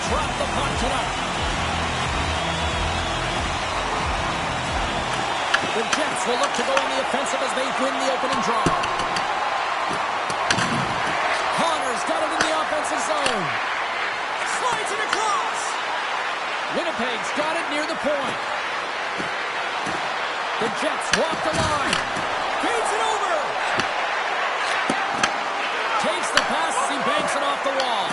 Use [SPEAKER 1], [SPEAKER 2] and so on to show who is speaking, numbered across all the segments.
[SPEAKER 1] drop the puck tonight. The Jets will look to go on the offensive as they win the opening draw. Connor's got it in the offensive zone. Slides it across. Winnipeg's got it near the point. The Jets walk the line. Feeds it over. Takes the pass as he banks it off the wall.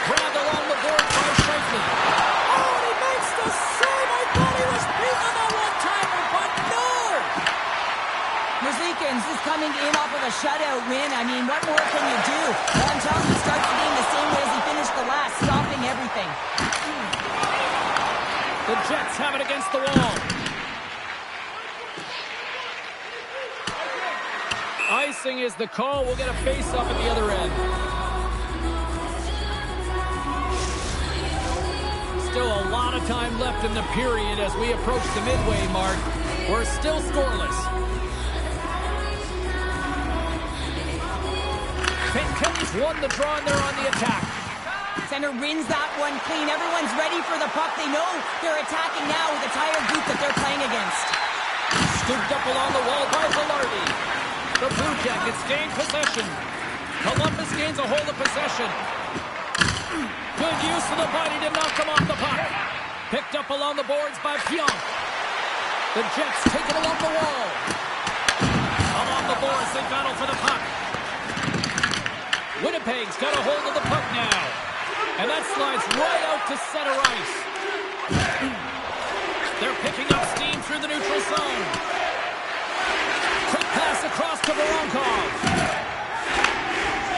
[SPEAKER 1] Grabbed along the board by Shifley. Oh, and he makes the save. I thought he was beaten on that one-timer, but no!
[SPEAKER 2] Merzlikins is coming in off of a shutout win. I mean, what more can you do? Well, I'm telling you, he starts the game the same way as he finished the last, stopping everything.
[SPEAKER 1] The Jets have it against the wall. Icing is the call. We'll get a face-off at the other end. Still a lot of time left in the period as we approach the midway mark. We're still scoreless. Vincent's won the draw and they're on the attack.
[SPEAKER 2] Center wins that one clean. Everyone's ready for the puck. They know they're attacking now with the tired group that they're playing against.
[SPEAKER 1] Scooped up along the wall by Velarde. The Blue Jackets gain possession. Columbus gains a hold of possession. Good use of the body to knock them off the puck. Picked up along the boards by Pionk. The Jets take it along the wall. Along the boards, they battle for the puck. Winnipeg's got a hold of the puck now. And that slides right out to center ice. They're picking up steam through the neutral zone. Quick pass across to Voronkov.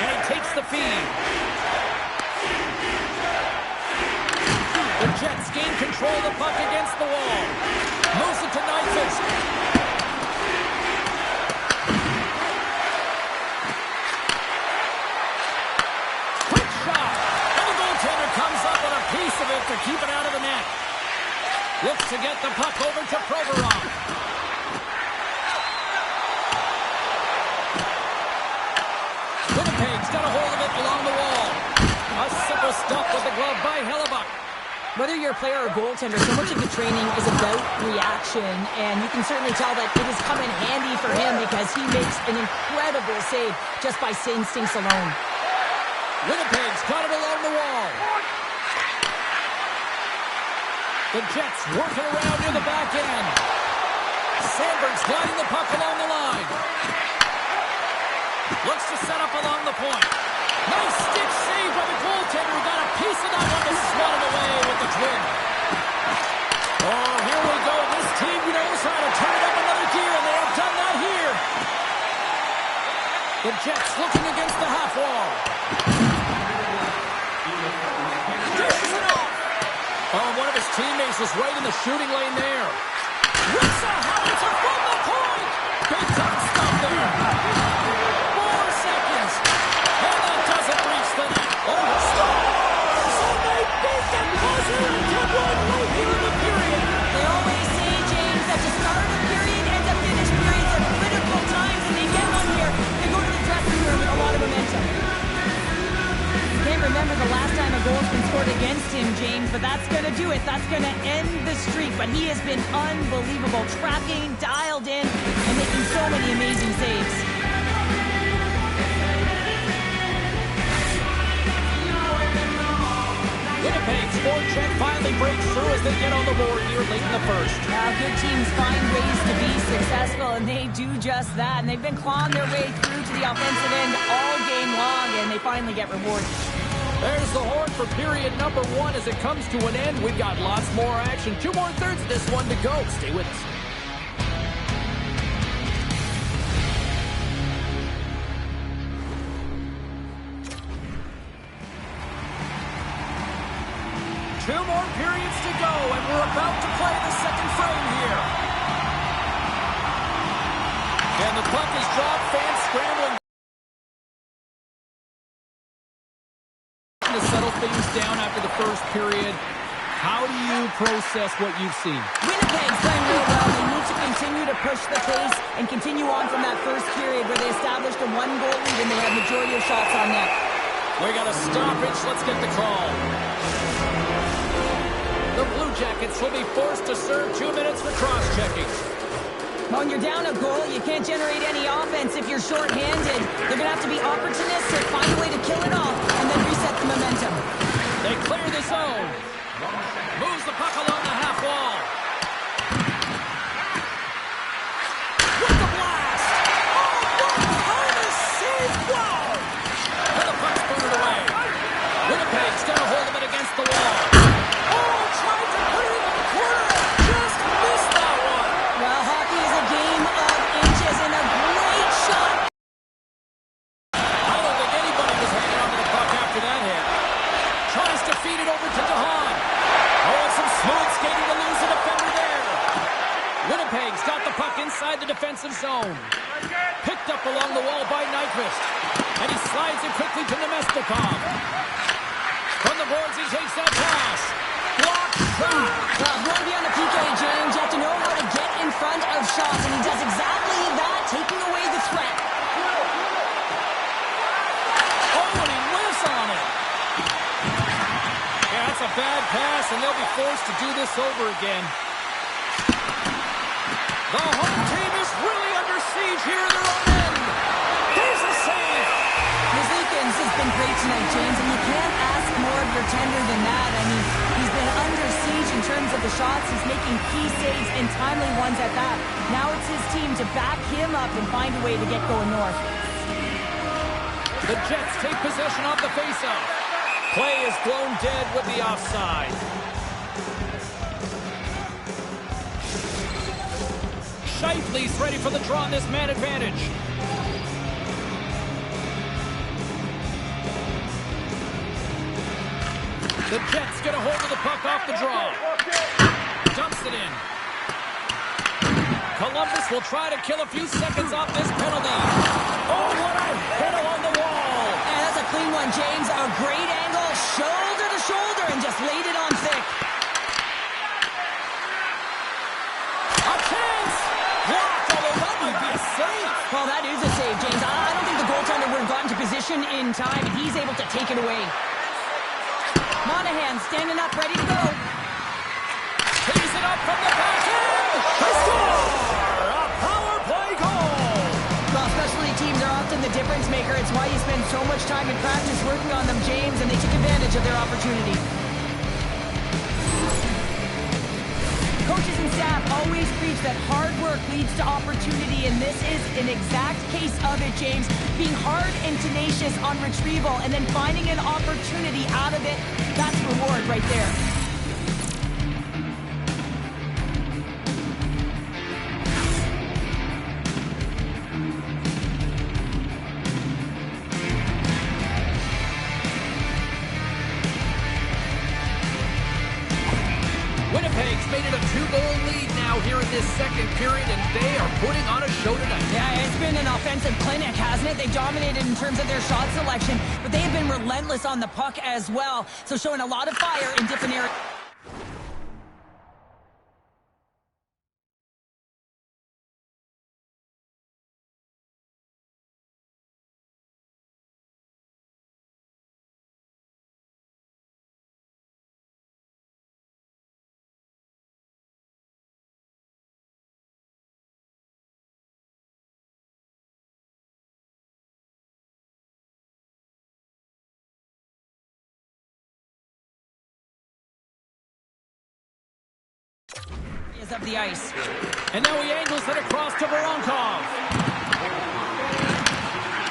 [SPEAKER 1] And he takes the feed. The Jets gain control of the puck against the wall. Moves it to Nyquist. Quick shot. And the goaltender comes up with a piece of it to keep it out of the net. Looks to get the puck over to Provorov. Winnipeg's got a hold of it along the wall. A simple stop with the glove by Hellebuck.
[SPEAKER 2] Whether you're a player or goaltender, so much of the training is about reaction, and you can certainly tell that it has come in handy for him because he makes an incredible save just by instincts alone.
[SPEAKER 1] Winnipeg's got it along the wall. The Jets working around near the back end. Sandberg's gliding the puck along the line. Looks to set up along the point. Nice stick save by the goaltender who got a piece of that one to swat it away with the twin. Oh, here we go. This team knows how to turn it up another gear, and they have done that here. The Jets looking against the half wall. Dishes it off. Oh, one of his teammates was right in the shooting lane there. Rips a howitzer from the point. Big time stop there. 4 seconds. And that doesn't reach the net. Oh, stop. So they beat the buzzer and get one right here in the period.
[SPEAKER 2] They always say, James, that the start of the period and the finish periods are critical times, and they get one here. They go to the dressing room with a lot of momentum. Can't remember the last time a goal's been scored against him, James, but that's going to do it. That's going to end the streak, but he has been unbelievable, tracking, dialed in, and making so many amazing saves.
[SPEAKER 1] Winnipeg's forecheck finally breaks through as they get on the board here late in the first.
[SPEAKER 2] Good teams find ways to be successful, and they do just that. And they've been clawing their way through to the offensive end all game long, and they finally get rewarded.
[SPEAKER 1] There's the horn for period number 1 as it comes to an end. We've got lots more action. 2 more thirds of this one to go. Stay with us. Two more periods to go, and we're about to play the second frame here. And the puck is dropped, fans scrambling to settle things down after the first period. How do you process what you've seen?
[SPEAKER 2] Winnipeg's playing real well. They need to continue to push the pace and continue on from that first period where they established a 1-goal lead and they had majority of shots on net.
[SPEAKER 1] We got a stoppage. Let's get the call. The Blue Jackets will be forced to serve 2 minutes for cross-checking.
[SPEAKER 2] When you're down a goal, you can't generate any offense if you're short-handed. They're going to have to be opportunistic, find a way to kill it off, and then reset the momentum.
[SPEAKER 1] They clear the zone. Moves the puck along the half wall. With the blast! Oh, what a save! Wow! And the puck's booted away. Winnipeg's got a hold of it against the wall. Oh, tried to put it in the corner. Just missed that one.
[SPEAKER 2] Well, hockey is a game of inches and a great shot.
[SPEAKER 1] I don't think anybody was hanging on to the puck after that hit. Tries to feed it over to DeHaan. Oh, and some smooth skating to lose a defender there. Winnipeg's got the puck inside the defensive zone. Picked up along the wall by Nyquist. And he slides it quickly to Nemestikov. From the boards, he takes that pass. Blocked shot.
[SPEAKER 2] Well, if you want to be on the PK, James, you have to know how to get in front of shots, and he does exactly that, taking away the threat.
[SPEAKER 1] Oh, and he whiffs on it. Yeah, that's a bad pass, and they'll be forced to do this over again. The home team is really under siege here in their own end. There's a save.
[SPEAKER 2] Merzlikins has been great tonight, James, and you can't ask more of your tender than that. I mean, he's been under siege in terms of the shots. He's making key saves and timely ones at that. Now it's his team to back him up and find a way to get going north.
[SPEAKER 1] The Jets take possession off the faceoff. Play is blown dead with the offside. Shifley's ready for the draw on this man advantage. The Jets get a hold of the puck off the draw. Dumps it in. Columbus will try to kill a few seconds off this penalty. Oh, what a hit along the wall.
[SPEAKER 2] And that's a clean one, James. A great angle, shoulder to shoulder, and just laid it on thick.
[SPEAKER 1] A chance! Blocked, although that might be a save.
[SPEAKER 2] Well, that is a save, James. I don't think the goaltender would have gotten to position in time. He's able to take it away. Monahan standing up, ready to go.
[SPEAKER 1] Tees it up from the back end. They score! A power play goal.
[SPEAKER 2] Well, specialty teams are often the difference maker. It's why you spend so much time in practice working on them, James, and they took advantage of their opportunity. Coaches and staff always preach that hard work leads to opportunity, and this is an exact case of it, James. Being hard and tenacious on retrieval and then finding an opportunity out of it, that's reward right there.
[SPEAKER 1] Winnipeg's made it a 2-goal lead now here in this second period, and they are putting on a show tonight.
[SPEAKER 2] Yeah, it's been an offensive clinic, hasn't it? They've dominated in terms of their shot selection, but they have been relentless on the puck as well, so showing a lot of fire in different areas. Of the ice.
[SPEAKER 1] And now he angles it across to Voronkov.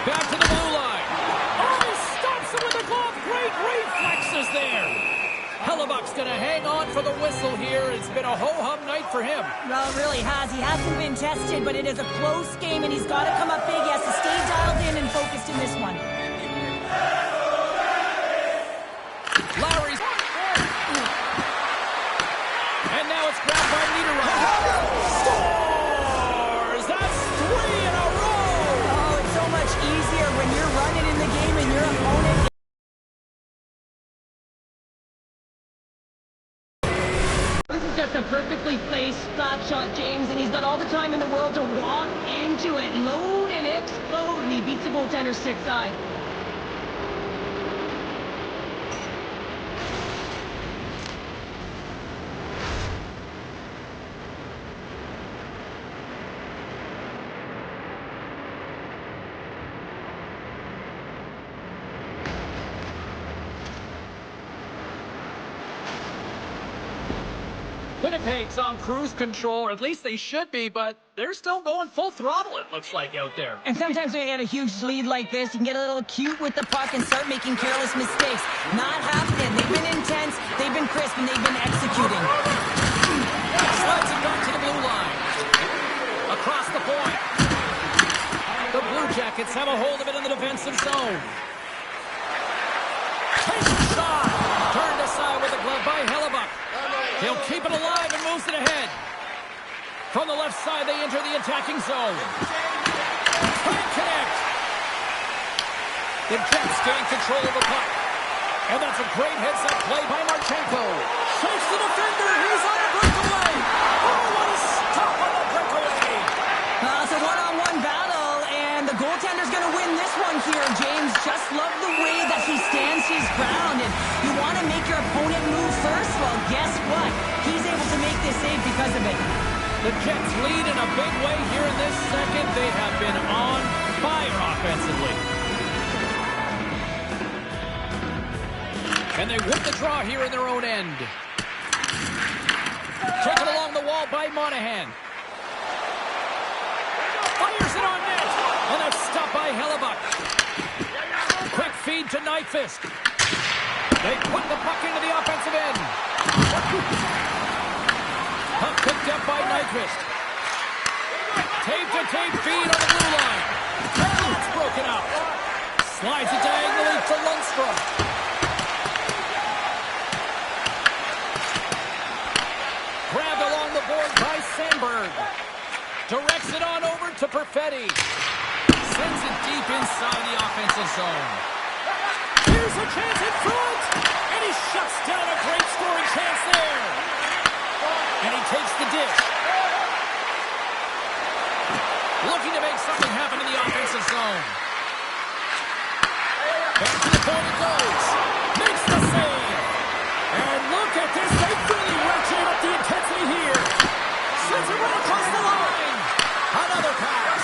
[SPEAKER 1] Back to the blue line. Oh, he stops it with a glove. Great reflexes there. Hellebuck's going to hang on for the whistle here. It's been a ho-hum night for him.
[SPEAKER 2] Well, it really has. He hasn't been tested, but it is a close game, and he's got to come up big. He has to stay dialed in and focused in this one.
[SPEAKER 1] Lowry's... And now it's grabbed by Niederreiter. Scores! That's 3 in a row!
[SPEAKER 2] Oh, it's so much easier when you're running in the game and your opponent... This is just a perfectly placed slap shot, James, and he's got all the time in the world to walk into it, load and explode, and he beats the goaltender stick side.
[SPEAKER 1] Winnipeg's on cruise control, or at least they should be, but they're still going full throttle, it looks like, out there.
[SPEAKER 2] And sometimes when you get a huge lead like this, you can get a little cute with the puck and start making careless mistakes. Not happening. They've been intense, they've been crisp, and they've been executing.
[SPEAKER 1] Slides it back to the blue line. Across the point. The Blue Jackets have a hold of it in the defensive zone. Takes a shot. Turned aside with a glove by Hellebuck. He'll keep it alive and moves it ahead. From the left side, they enter the attacking zone. Can't connect. The Jets gain control of the puck. And that's a great heads-up play by Marchenko. Shakes the defender. He's on a breakaway. Oh, what a stop on the breakaway.
[SPEAKER 2] It's a one-on-one battle, and the goaltender's going to win this one here, James. Just love the way that he stands his ground. And you want to make your opponent move first? Well, guess what? He's able to make this save because of it.
[SPEAKER 1] The Jets lead in a big way here in this second. They have been on fire offensively. And they whip the draw here in their own end. Taken along the wall by Monahan. Fires it on net. And that's stopped by Hellebuck. Quick feed to Nyquist. They put the puck into the offensive end. Puck picked up by Nyquist. Tape-to-tape feed on the blue line. That's broken up. Slides it diagonally to Lundstrom. Grabbed along the board by Sandberg. Directs it on over to Perfetti. Sends it deep inside the offensive zone. Here's a chance in front. And he shuts down a great scoring chance there. And he takes the dish. Looking to make something happen in the offensive zone. Back to the point it goes. Makes the save. And look at this. They really ratcheted up the intensity here. Sends it right across the line. Another pass.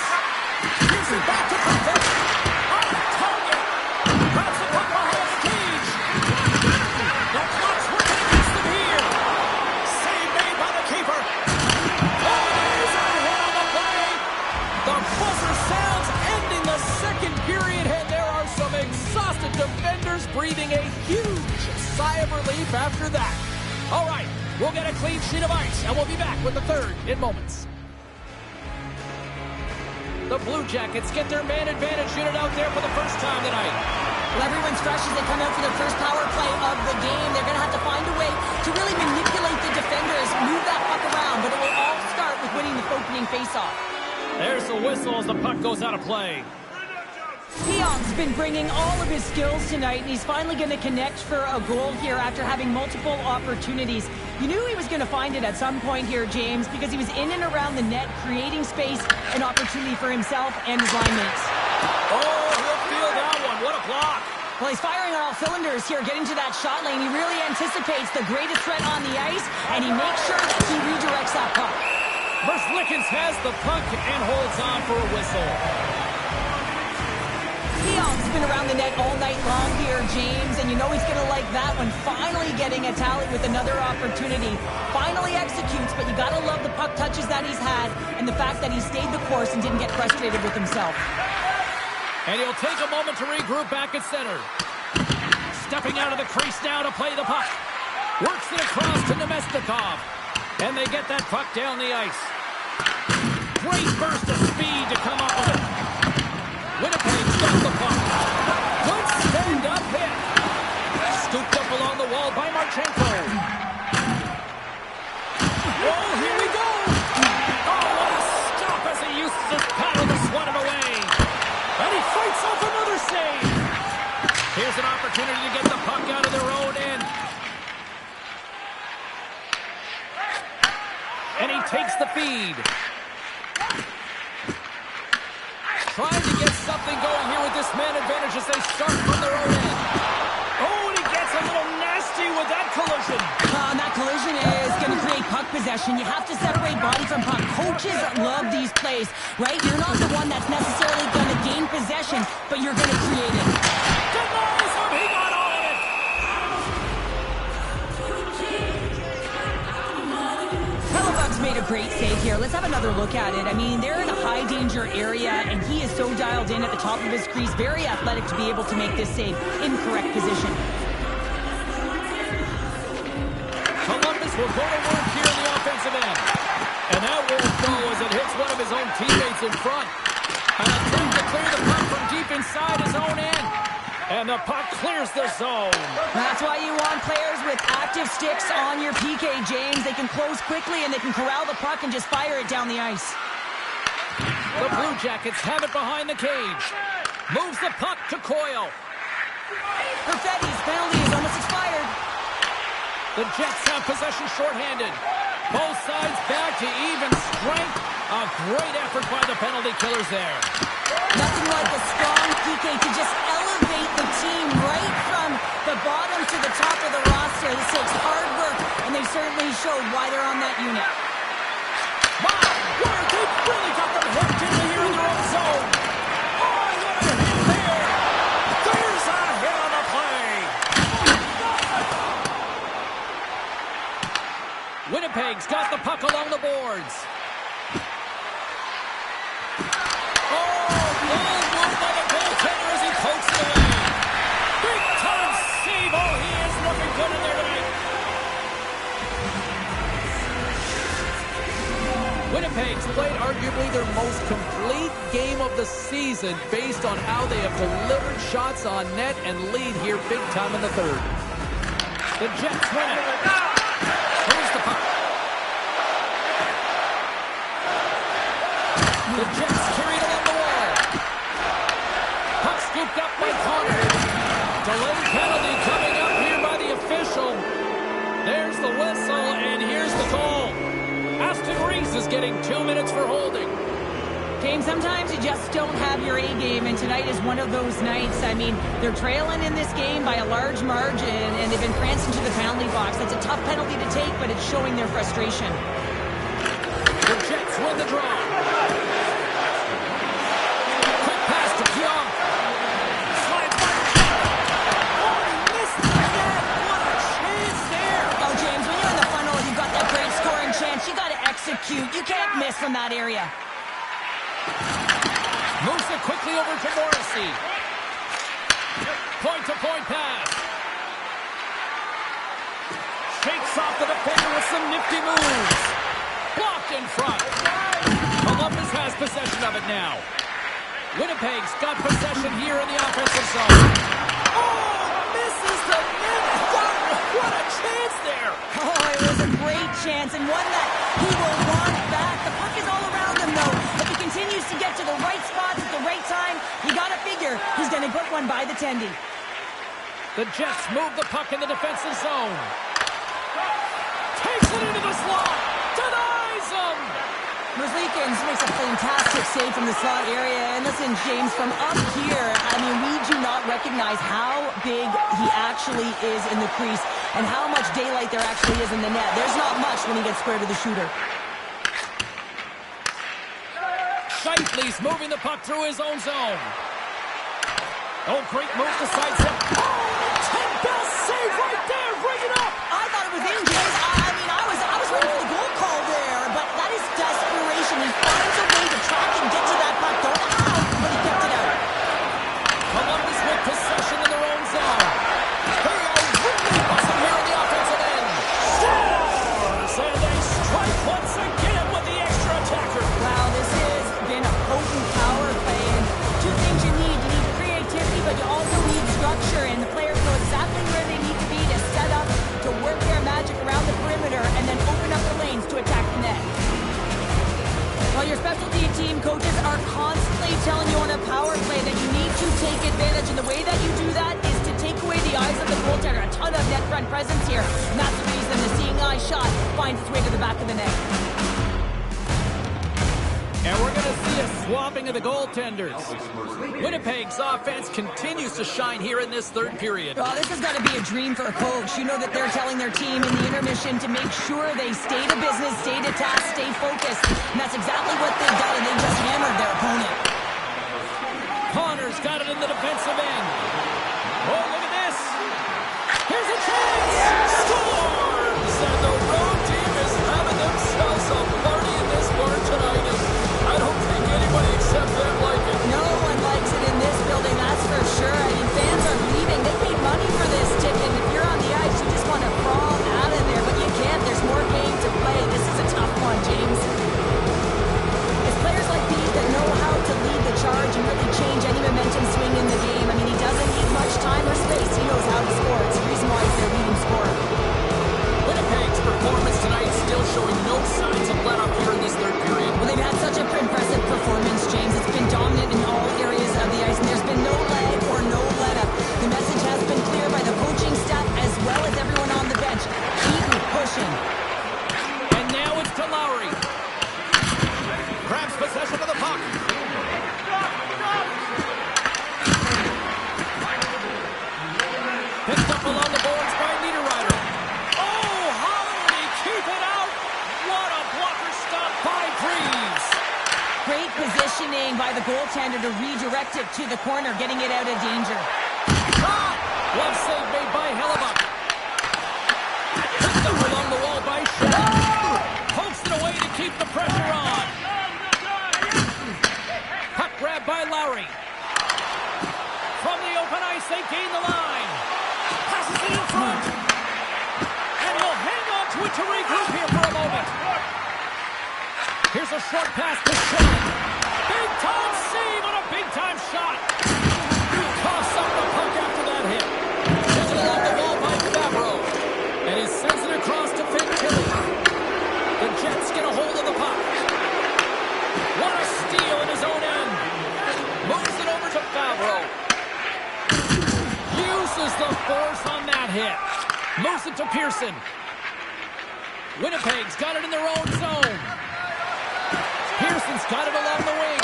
[SPEAKER 1] Gives it back to Perfetti. On the target. Grabs the puck behind the cage. The clock's working against them here. Save made by the keeper. Oh, he's on one on the play. The buzzer sounds, ending the second period, and there are some exhausted defenders breathing a huge sigh of relief after that. All right, we'll get a clean sheet of ice, and we'll be back with the third in moments. The Blue Jackets get their man advantage unit out there for the first time tonight.
[SPEAKER 2] Well, everyone's fresh as they come out for their first power play of the game. They're going to have to find a way to really manipulate the defenders, move that puck around, but it will all start with winning the opening faceoff.
[SPEAKER 1] There's the whistle as the puck goes out of play.
[SPEAKER 2] Pion's been bringing all of his skills tonight, and he's finally going to connect for a goal here after having multiple opportunities. You knew he was going to find it at some point here, James, because he was in and around the net, creating space and opportunity for himself and his line mates.
[SPEAKER 1] Oh, he'll feel that one. What a block.
[SPEAKER 2] Well, he's firing on all cylinders here, getting to that shot lane. He really anticipates the greatest threat on the ice, and he makes sure that he redirects that puck.
[SPEAKER 1] Verslickens has the puck and holds on for a whistle.
[SPEAKER 2] Pion's been around the net all night long here, James, and you know he's going to like that one. Finally getting a tally with another opportunity. Finally executes, but you got to love the puck touches that he's had and the fact that he stayed the course and didn't get frustrated with himself.
[SPEAKER 1] And he'll take a moment to regroup back at center. Stepping out of the crease now to play the puck. Works it across to Nemestikov. And they get that puck down the ice. Great burst of speed to come up with it. Winnipeg's got the puck. Good stand-up hit. Scooped up along the wall by Marchenko. Oh, here we go. Oh, what a stop as he uses his paddle to swat it away. And he fights off another save. Here's an opportunity to get the puck out of their own end. And he takes the feed. Trying to get something going here with this man advantage as they start from their own end. Oh, and he gets a little nasty with that collision.
[SPEAKER 2] That collision is going to create puck possession. You have to separate body from puck. Coaches love these plays, right? You're not the one that's necessarily going to gain possession, but you're going to create it.
[SPEAKER 1] Denies him. He got all of it.
[SPEAKER 2] great save here. Let's have another look at it. I mean, they're in a high-danger area, and he is so dialed in at the top of his crease. Very athletic to be able to make this save in correct position.
[SPEAKER 1] Columbus will go to work here in the offensive end. And that won't go as it hits one of his own teammates in front. And attempts to clear the puck from deep inside his own end. And the puck clears the zone.
[SPEAKER 2] That's why you want players with active sticks on your PK, James. They can close quickly and they can corral the puck and just fire it down the ice.
[SPEAKER 1] The Blue Jackets have it behind the cage. Moves the puck to Coyle.
[SPEAKER 2] Perfetti's penalty is almost expired.
[SPEAKER 1] The Jets have possession shorthanded. Both sides back to even strength. A great effort by the penalty killers there.
[SPEAKER 2] Nothing like a strong PK to just elevate the team right from the bottom to the top of the roster. This takes hard work, and they certainly showed why they're on that unit.
[SPEAKER 1] My word, they've really got them hooked into here in their own zone. Oh, what a hit there. There's a hit on the play. Winnipeg's got the puck along the boards. Good in there tonight. Winnipeg's played arguably their most complete game of the season based on how they have delivered shots on net and lead here big time in the third. The Jets win it. Here's the puck. The Jets carried along the wall. Puck scooped up by Connor. Delayed penalty coming up here by the official. There's the whistle, and here's the call. Aston Reese is getting 2 minutes for holding.
[SPEAKER 2] James, sometimes you just don't have your A game, and tonight is one of those nights. I mean, they're trailing in this game by a large margin, and they've been pranced into the penalty box. That's a tough penalty to take, but it's showing their frustration.
[SPEAKER 1] The Jets win the draw. Quick pass to Pionk. Slides by Oh, he missed the net. What a chance there.
[SPEAKER 2] Oh, James, when you're in the funnel and you've got that great scoring chance, you got to execute. You can't miss from that area.
[SPEAKER 1] Moves it quickly over to Morrissey. Point-to-point pass. Shakes off the defender with some nifty moves. Blocked in front. Columbus has possession of it now. Winnipeg's got possession here in the offensive zone. Oh, misses the net. What a chance there.
[SPEAKER 2] Oh, it was a great chance and one that he will want back. The puck is all around him, though. If he continues to get to the right spots at the right time, you got to figure he's going to put one by the tendy.
[SPEAKER 1] The Jets move the puck in the defensive zone. Takes it into the slot. Denies him.
[SPEAKER 2] Merzlikins makes a fantastic save from the slot area. And listen, James, from up here, I mean, we do not recognize how big he actually is in the crease and how much daylight there actually is in the net. There's not much when he gets square to the shooter.
[SPEAKER 1] Shifley's moving the puck through his own zone. Oh, great move to sidestep. Oh, 10-best save right there. Bring it up.
[SPEAKER 2] I thought it was in, James. I mean, I was ready for the goal call there, but that is desperation. He finds a way to track and get to that puck. Don't know how, but he kept it out.
[SPEAKER 1] Columbus with possession in their own zone. They are really buzzing here in the offensive end. Scores, and they strike once again with the extra attacker.
[SPEAKER 2] Wow, this has been a potent power play, and two things you need. You need creativity, but you also need structure, and the players know exactly where they need to be to set up, to work their magic around the perimeter, and then open up the lanes to attack the net. Well, your specialty team coaches are constantly telling you on a power play that you need to take advantage, and the way that you do that is to take away the eyes of the goaltender. A ton of net front presence here, and that's the reason the seeing eye shot finds its way to the back of the net.
[SPEAKER 1] And we're going to see a swapping of the goaltenders. Winnipeg's offense continues to shine here in this third period.
[SPEAKER 2] Well, this has got to be a dream for a coach. You know that they're telling their team in the intermission to make sure they stay to business, stay to task, stay focused. And that's exactly what they've done, and they've just hammered their opponent.
[SPEAKER 1] Connor's got it in the defensive end. Oh, look at this. Here's a chance. Scores! And the road team is having themselves a party
[SPEAKER 2] positioning by the goaltender to redirect it to the corner, getting it out of danger.
[SPEAKER 1] Shot! Glove save made by Hellebuck. Picked up along the wall by Shaw. Pokes it away to keep the pressure on. Puck grab by Lowry. From the open ice, they gain the line. Passes it in front. And he'll hang on to it to regroup here for a moment. Here's a short pass to Shaw. Big time save on a big time shot. Coughs up the puck after that hit. Sends it along the wall by Favreau. And he sends it across to Fantilli. The Jets get a hold of the puck. What a steal in his own end. Moves it over to Favreau. Uses the force on that hit. Moves it to Pearson. Winnipeg's got it in their own zone. Pearson's got it along the wing.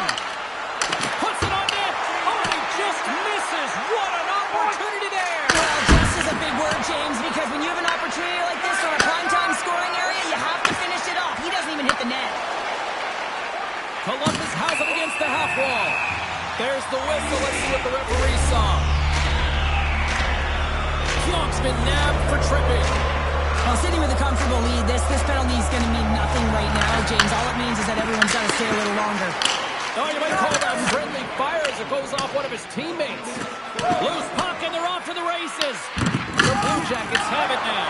[SPEAKER 1] Puts it on net. Oh, he just misses. What an opportunity there.
[SPEAKER 2] Well, just is a big word, James, because when you have an opportunity like this on a primetime scoring area, you have to finish it off. He doesn't even hit the net.
[SPEAKER 1] Columbus has it against the half wall. There's the whistle. Let's see what the referee saw. Pionk's been nabbed for tripping.
[SPEAKER 2] Well, sitting with a comfortable lead, this penalty is going to mean nothing right now, James. All it means is that everyone's got to stay a little longer.
[SPEAKER 1] Oh, you might call that friendly fire as it goes off one of his teammates. Loose puck, and they're off to the races. The Blue Jackets have it now.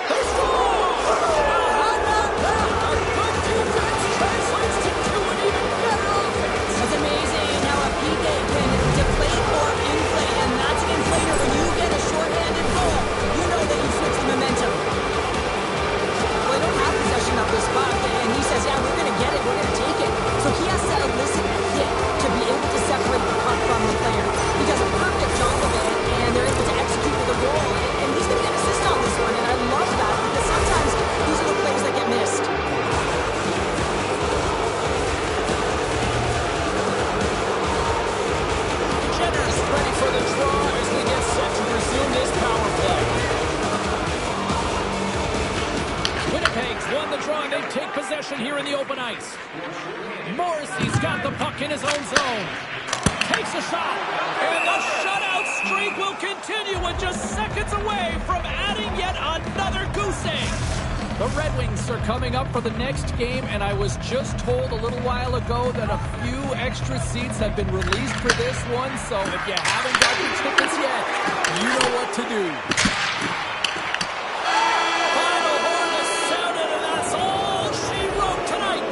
[SPEAKER 1] They score! How about that? A good defense translates to an even better offense.
[SPEAKER 2] It's amazing how a PK can deflate or inflate, and that's an inflator. When you get a shorthanded goal, you know that you switch the momentum. Well, they don't have possession of this puck, and he says, yeah, we're going to get it, we're going to take it. So he has to elicit a hit to be able to separate the puck from the player. He does a perfect job of it, and they're able to execute with a goal, and he's going to get an assist on this one, and I love that, because sometimes these are the plays that get missed.
[SPEAKER 1] Jenner's ready for the draw as we get set to resume this power play. Winnipeg's won the draw, and they take possession here in the open ice. Morrissey's got the puck in his own zone. Takes a shot, and the shutout streak will continue with just seconds away from adding yet another goose egg. The Red Wings are coming up for the next game, and I was just told a little while ago that a few extra seats have been released for this one, so if you haven't got your tickets yet, you know what to do. Final horn is sounded, and that's all she wrote tonight.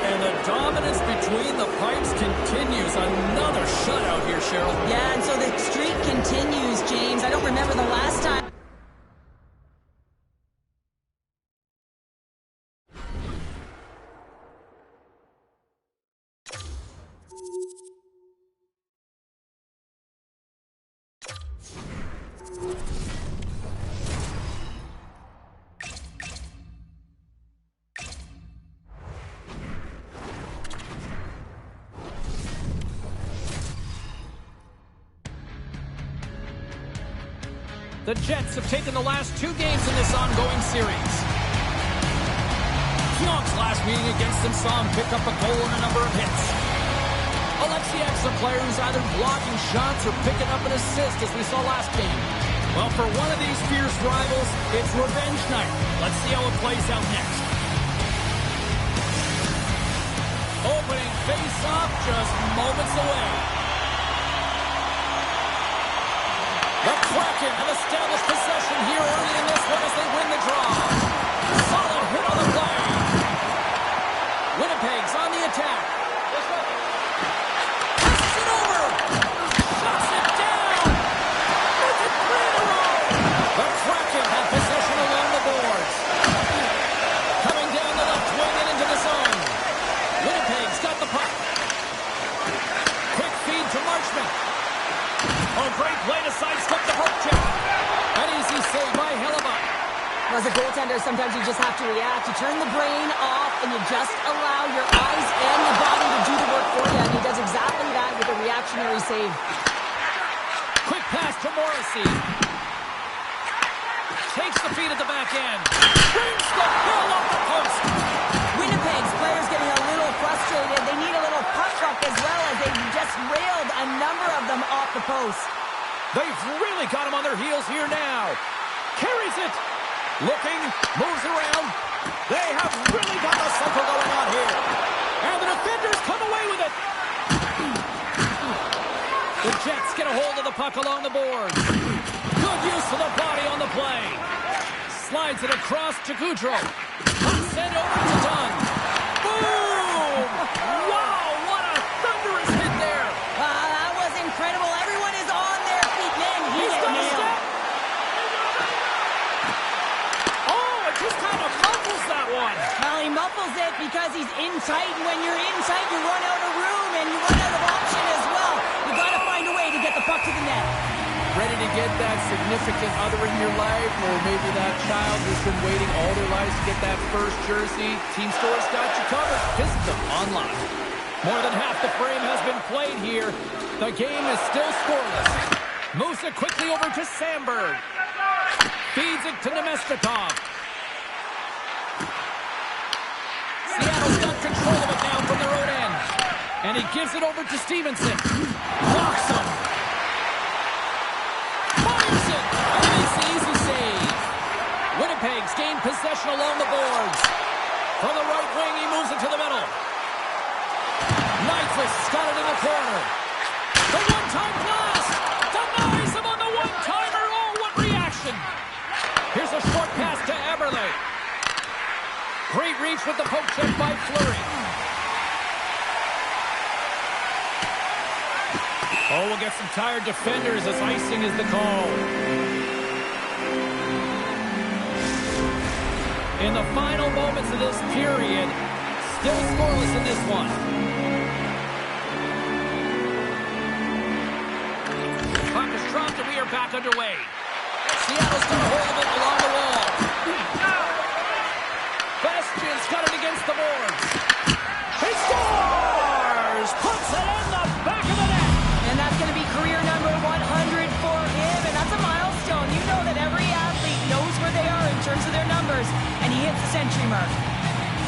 [SPEAKER 1] And the dominance between the pipes continues. Another shutout here, Cheryl.
[SPEAKER 2] Yeah, and so the streak continues, James. I don't remember the last time.
[SPEAKER 1] The Jets have taken the last two games in this ongoing series. Pionk's last meeting against them saw him pick up a goal and a number of hits. Alexiak's a player who's either blocking shots or picking up an assist, as we saw last game. Well, for one of these fierce rivals, it's revenge night. Let's see how it plays out next. Opening face-off just moments away. The Kraken have established possession here early in this one as they win the draw. Solid hit on the play. Winnipeg's on the attack. Passes it over. Shuts it down. Make it 3 in a row. The Kraken have possession along the boards. Coming down the left wing and into the zone. Winnipeg's got the puck. Quick feed to Marchment. Oh, great play to sidestep the poke check. An easy save by Hellebuck.
[SPEAKER 2] As a goaltender, sometimes you just have to react. You turn the brain off, and you just allow your eyes and your body to do the work for you. And he does exactly that with a reactionary save.
[SPEAKER 1] Quick pass to Morrissey. Takes the feed at the back end. Brings the pull off the post.
[SPEAKER 2] Winnipeg's players getting a little frustrated. They need a little puck luck as well as they just railed a number of them off the post.
[SPEAKER 1] They've really got him on their heels here now. Carries it. Looking, moves around. They have really got the cycle going on here. And the defenders come away with it. The Jets get a hold of the puck along the boards. Good use of the body on the play. Slides it across to Goudreau. Send over to Dunn. Boom! Wow, what a thunderous hit there.
[SPEAKER 2] That was incredible. Everyone is on their feet. Man,
[SPEAKER 1] He's
[SPEAKER 2] hit
[SPEAKER 1] gonna
[SPEAKER 2] nailed.
[SPEAKER 1] step. Oh, it just kind of muffles that one.
[SPEAKER 2] Well, he muffles it because he's in tight, and when you're in tight, you run out of room, and you run out of option as well. You got to find a way to get the puck to the net.
[SPEAKER 1] Ready to get that significant other in your life, or maybe that child who's been waiting all their lives to get that first jersey. Team Store's got you covered. Visit them online. More than half the frame has been played here. The game is still scoreless. Moves it quickly over to Sandberg. Feeds it to Nemestikov. Seattle's got control of it now from their own end. And he gives it over to Stevenson. Blocks him. Fires it. And makes the easy save. Winnipeg's gained possession along the boards. From the right wing, he moves it to the middle. Nyquist's got it in the corner. The one-time blast. Denies him on the one-timer. Oh, what reaction. Here's a short pass to Eberle. Great reach with the poke check by Fleury. Oh, we'll get some tired defenders as icing is the call. In the final moments of this period, still scoreless in this one. Puck is dropped and we are back underway. Seattle's got a hold of it along the wall. Bastian's got it against the boards. He scores! Puts it in the back of the net.
[SPEAKER 2] And that's going to be career number 100 for him, and that's a milestone. You know that every athlete knows where they are in terms of their numbers, and he hits the century mark.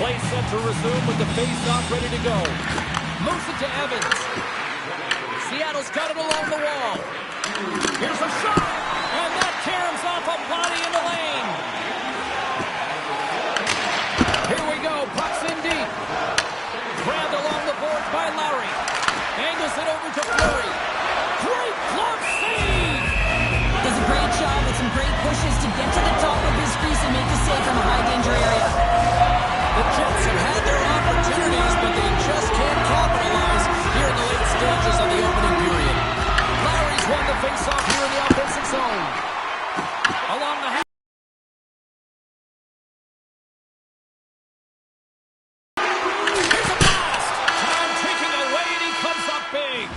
[SPEAKER 1] Play set to resume with the face-off ready to go. Moves it to Evans. Seattle's got it along the wall. Here's a shot, and that tears off a body in the lane. Here we go, puck's in deep. Grabbed along the boards by Lowry. Angles it over to Fleury. Great glove save!
[SPEAKER 2] Does a great job with some great pushes to get to the top of his crease and make the save from a high-danger area.
[SPEAKER 1] The Jets have had their opportunities, but they just can't capitalize here in the late stages of the opening period. Lowry's won the face-off here in the offensive zone. Along the half. Here's a blast! Time ticking away, and he comes up big.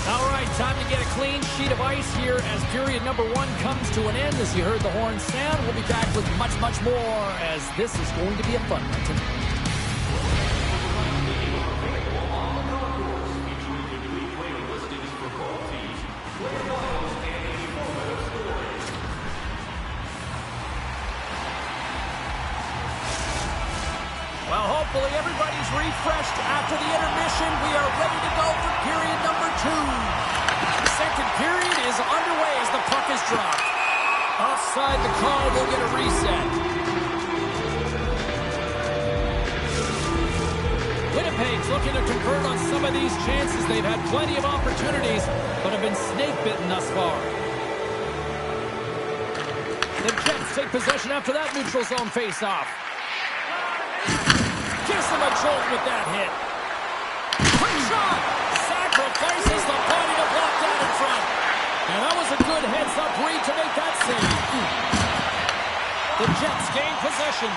[SPEAKER 1] All right, time to get a clean sheet of ice here as period number 1 comes to an end. As you heard the horn sound, we'll be back with much, much more as this is going to be a fun one tonight. Well, hopefully everybody's refreshed after the intermission. We are ready to go for period number 2. The second period is underway as the puck is dropped. Offside the call, we'll get a reset. Winnipeg's looking to convert on some of these chances. They've had plenty of opportunities, but have been snake-bitten thus far. The Jets take possession after that neutral zone face-off. Gives him a jolt with that hit. Quick shot! Sacrifices the body to block that in front. And that was a good heads-up read to make that save. The Jets gain possession.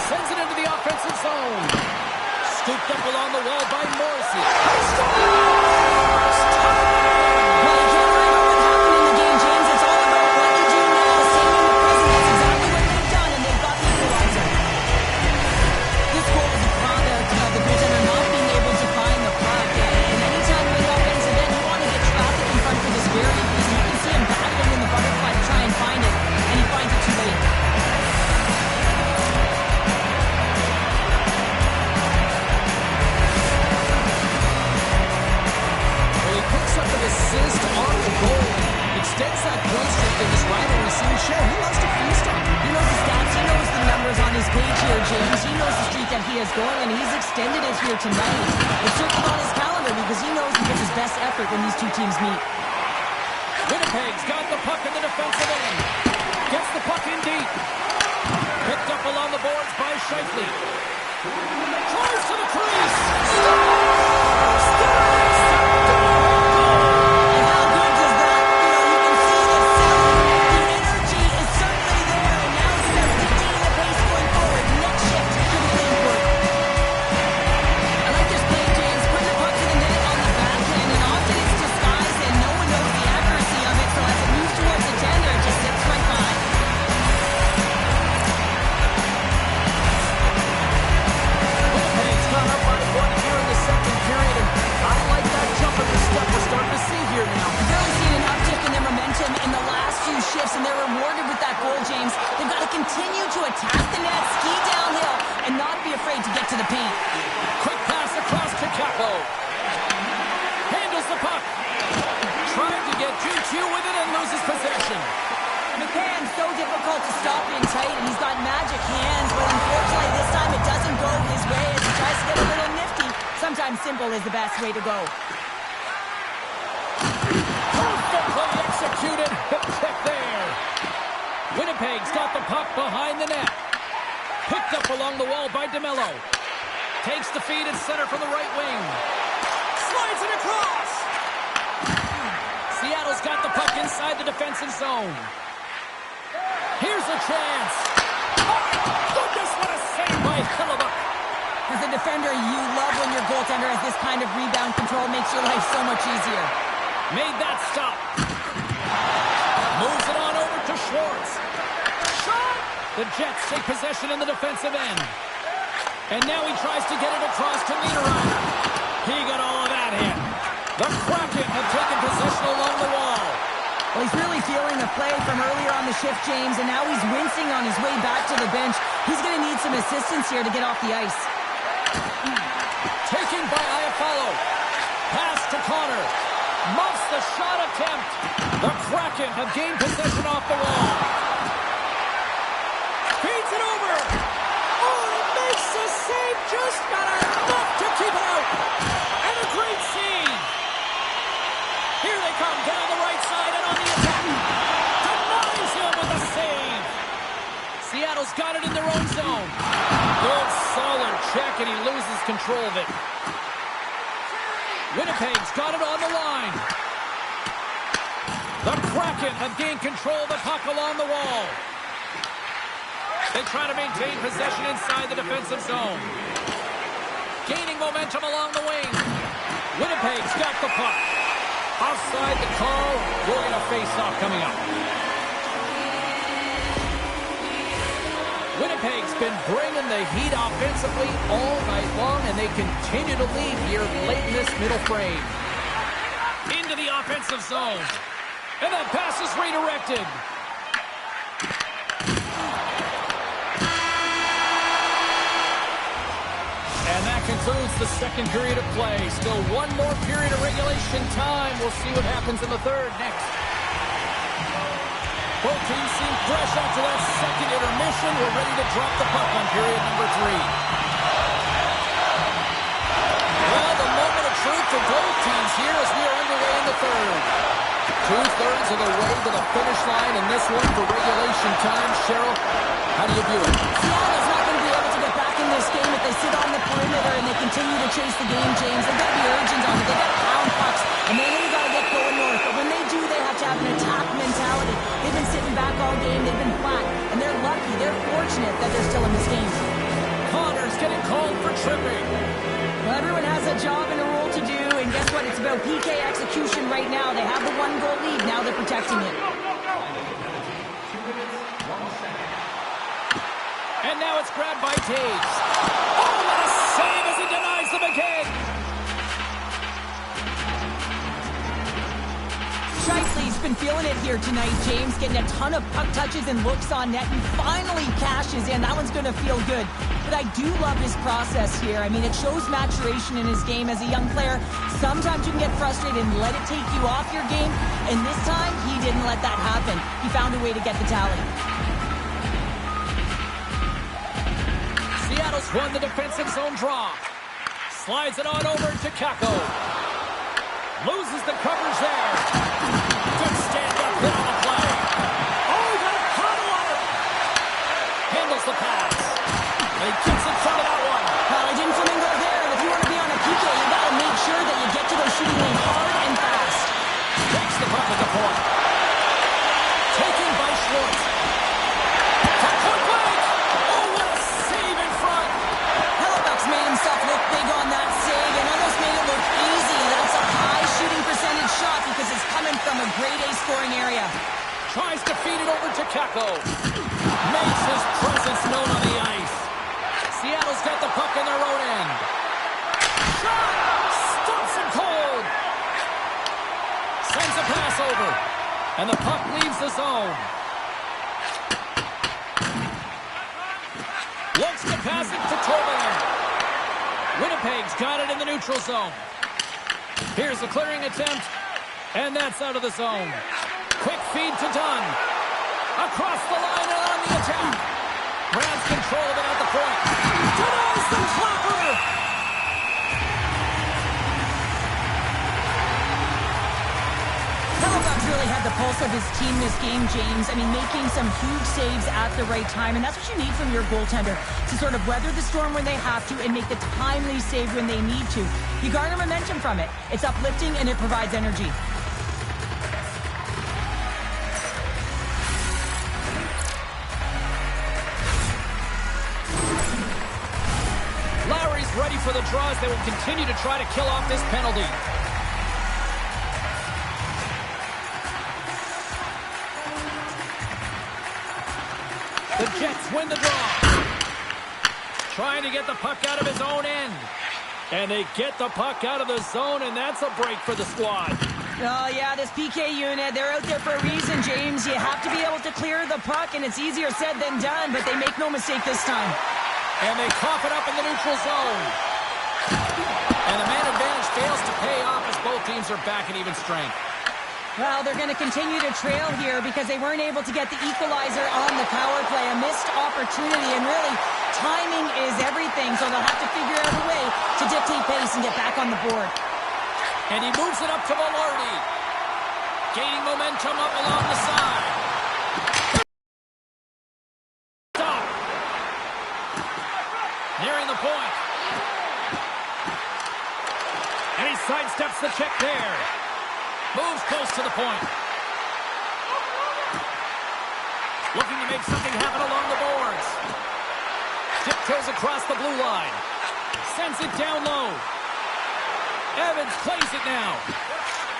[SPEAKER 1] Sends it into the offensive zone. Scooped up along the wall by Morrissey.
[SPEAKER 2] Well, you can't worry about what happened in the game, James. It's all about what you do now. Staying in the present. That's exactly what they've done, and they've got the equalizer. This goal is a product of the goaltender not being able to find the puck. And anytime you're in the offensive end, you want to get traffic in front for this very reason. You can see him battling in the butterfly to try and find it, and he finds it too late. because he knows the streak that he has going, and he's extended it here tonight. It's circled on his calendar because he knows he gives his best effort when these two teams meet.
[SPEAKER 1] Winnipeg's got the puck in the defensive end. Gets the puck in deep. Picked up along the boards by Shifley. Tries to the crease.
[SPEAKER 2] And how good does that, you can see the sound. The energy is certainly there, and now it's about dictating the pace going forward. Next shift to the game court. I like this play, James. Put the puck to the net on the backhand, and often it's disguised, and no one knows the accuracy of it, so as it moves towards the tender, it just slips right by.
[SPEAKER 1] Winnipeg's gone up by one here in the second period, and I like that jump of the step we're starting to see here now.
[SPEAKER 2] We've really seen an uptick in their momentum in the last few shifts, and they're rewarded with that goal, James. They've got to continue to attack the net, ski downhill, and not be afraid to get to the paint.
[SPEAKER 1] Quick pass across to Capo. Handles the puck. Trying to get GQ with it and loses possession.
[SPEAKER 2] McCann's so difficult to stop in tight, and he's got magic hands, but unfortunately this time it doesn't go his way as he tries to get a little nifty. Sometimes simple is the best way to go.
[SPEAKER 1] Perfectly executed. Hip check there. Winnipeg's got the puck behind the net. Picked up along the wall by DeMello. Takes the feed at center from the right wing. Slides it across. Seattle's got the puck inside the defensive zone. Here's a chance. Oh, goodness, what a save by Salamat.
[SPEAKER 2] As a defender, you love when your goaltender has this kind of rebound control. Makes your life so much easier.
[SPEAKER 1] Made that stop. Moves it on over to Schwartz. Shot! The Jets take possession in the defensive end. And now he tries to get it across to Niederreiter. He got all of that in. The Kraken have taken possession along the wall.
[SPEAKER 2] Well, he's really feeling the play from earlier on the shift, James, and now he's wincing on his way back to the bench. He's going to need some assistance here to get off the ice.
[SPEAKER 1] Taken by Iafallo. Pass to Connor. Muffs the shot attempt. The Kraken have gained possession off the wall. Feeds it over. Oh, it makes the save. Just got enough to keep it out. And a great save. Here they come down the right side and on the attack. Denies him with a save. Seattle's got it in their own zone. Good solid check, and he loses control of it. Winnipeg's got it on the line. The Kraken have gained control of the puck along the wall. They try to maintain possession inside the defensive zone. Gaining momentum along the wing. Winnipeg's got the puck. Offside the call. We're going to face off coming up. Winnipeg's been bringing the heat offensively all night long, and they continue to lead here late in this middle frame. Into the offensive zone. And that pass is redirected. And that concludes the second period of play. Still one more period of regulation time. We'll see what happens in the third next. Both teams seem fresh after that second intermission. We're ready to drop the puck on period number 3. Well, the moment of truth for both teams here as we are underway in the third. 2/3 of the way to the finish line in this one for regulation time. Cheryl, how do you view it?
[SPEAKER 2] Seattle's not going to be able to get back in this game if they sit on the perimeter and they continue to chase the game, James. They've got to be urgent on it. They've got to pound pucks, and they really got to get going north. But when they do, they have to have an attack mentality. They've been sitting back all game. They've been flat, and they're lucky. They're fortunate that they're still in this game.
[SPEAKER 1] Connor's getting called for tripping.
[SPEAKER 2] Well, everyone has a job and a role to do, and guess what? It's about PK execution right now. They have the 1-goal lead. Now they're protecting it.
[SPEAKER 1] And now it's grabbed by Taves. Oh, what a save as he denies the McKay.
[SPEAKER 2] Shifley's been feeling it here tonight, James, getting a ton of puck touches and looks on net, and finally cashes in. That one's going to feel good. But I do love his process here. I mean, it shows maturation in his game as a young player. Sometimes you can get frustrated and let it take you off your game, and this time, he didn't let that happen. He found a way to get the tally.
[SPEAKER 1] won the defensive zone draw. Slides it on over to Kako. Loses the coverage there. Good stand-up hit on the play. Oh, he got a puddle on it. Handles the pass. And he gets in front of that one.
[SPEAKER 2] Well, he didn't flamingo there. And if you want to be on a PK, you got to make sure that you get to those shooting lanes hard and fast.
[SPEAKER 1] Takes the puck at the point. Taken by Schwartz. From point blank. Oh, what a save in front.
[SPEAKER 2] Hellebuyck's made himself look big on that save and almost made it look easy. That's a high shooting percentage shot because it's coming from a grade A scoring area.
[SPEAKER 1] Tries to feed it over to Kako. Makes his presence known on the ice. Seattle's got the puck in their own end. Shot! Stops him cold. Sends a pass over. And the puck leaves the zone. Looks to pass it to Tobin. Winnipeg's got it in the neutral zone. Here's a clearing attempt. And that's out of the zone. Quick feed to Dunn. Across the line and on the attack. Grabs control of it at the point. Denies the clapper.
[SPEAKER 2] Hellebuyck's really had the pulse of his team this game, James. I mean, making some huge saves at the right time, and that's what you need from your goaltender, to sort of weather the storm when they have to and make the timely save when they need to. You garner momentum from it. It's uplifting and it provides energy.
[SPEAKER 1] Ready for the draws. They will continue to try to kill off this penalty. The Jets win the draw. Trying to get the puck out of his own end. And they get the puck out of the zone, and that's a break for the squad.
[SPEAKER 2] Oh, yeah, this PK unit, they're out there for a reason, James. You have to be able to clear the puck, and it's easier said than done, but they make no mistake this time.
[SPEAKER 1] And they cough it up in the neutral zone. And the man advantage fails to pay off as both teams are back at even strength.
[SPEAKER 2] Well, they're going to continue to trail here because they weren't able to get the equalizer on the power play. A missed opportunity, and really, timing is everything, so they'll have to figure out a way to dictate pace and get back on the board.
[SPEAKER 1] And he moves it up to Velarde. Gaining momentum up along the side. Nearing the point. And he sidesteps the check there. Moves close to the point. Looking to make something happen along the boards. Tiptoes across the blue line. Sends it down low. Evans plays it now.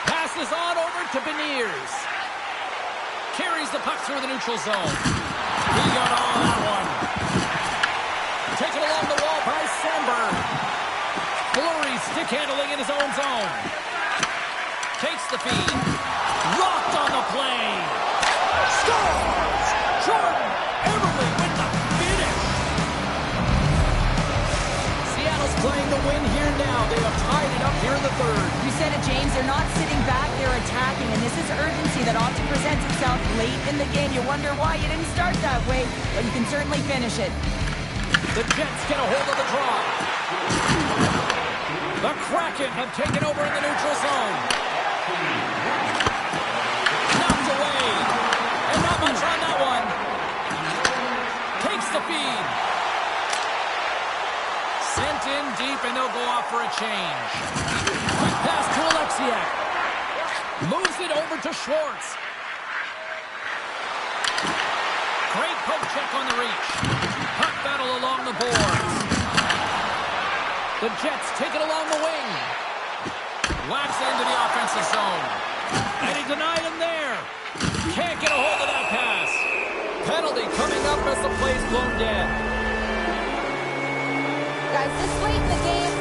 [SPEAKER 1] Passes on over to Beniers. Carries the puck through the neutral zone. He got all that one. Taken along the wall by Sandberg. Fleury stick handling in his own zone. Takes the feed. Rocked on the play. Scores! Jordan Eberle with the finish. Seattle's playing to win here now. They have tied it up here in the third.
[SPEAKER 2] You said it, James. They're not sitting back. They're attacking, and this is urgency that often presents itself late in the game. You wonder why you didn't start that way, but you can certainly finish it.
[SPEAKER 1] The Jets get a hold of the draw. The Kraken have taken over in the neutral zone. Knocked away. And not much on that one. Takes the feed. Sent in deep, and they'll go off for a change. Quick pass to Alexiak. Moves it over to Schwartz. Great poke check on the reach. Puck battle along the boards. The Jets take it along the wing. Whacks it into the offensive zone. And he denied him there. Can't get a hold of that pass. Penalty coming up as the play's blown dead.
[SPEAKER 3] Guys, this late in the game,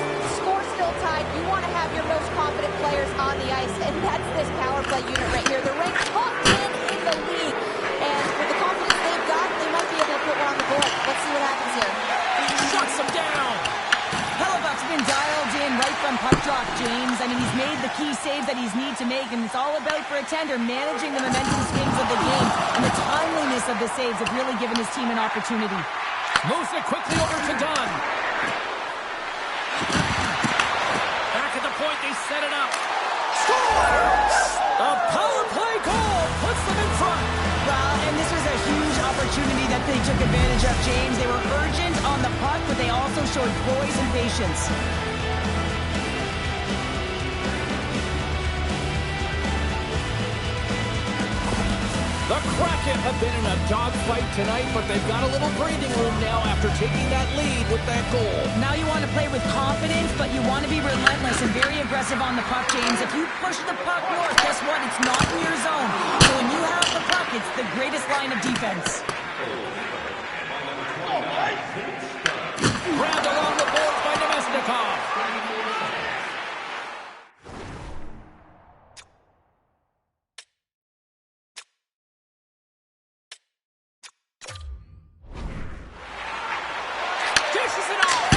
[SPEAKER 3] score still tied. You want to have your most confident players on the ice, and that's this power play unit right here. They're ranked top 10 in the league. And with the confidence they've got, they might be able to put one on the board. Let's see what happens here.
[SPEAKER 1] Shuts him down.
[SPEAKER 2] Hellebuyck's been dialed in right from puck drop, James. I mean, he's made the key saves that he's need to make, and it's all about, for a tender, managing the momentum swings of the game. And the timeliness of the saves have really given his team an opportunity.
[SPEAKER 1] Moves it quickly over to Dunn. Back at the point, they set it up. Scores! A power play goal puts them in front.
[SPEAKER 2] Well, and this was a huge opportunity that they took advantage of, James. They were urgent on the puck, but they also showed poise and patience.
[SPEAKER 1] The Kraken have been in a dogfight tonight, but they've got a little breathing room now after taking that lead with that goal.
[SPEAKER 2] Now you want to play with confidence, but you want to be relentless and very aggressive on the puck, James. If you push the puck north, guess what? It's not in your zone. So when you have the puck, it's the greatest line of defense.
[SPEAKER 1] Grabbed along the boards by Nemesnikov. Dishes it off.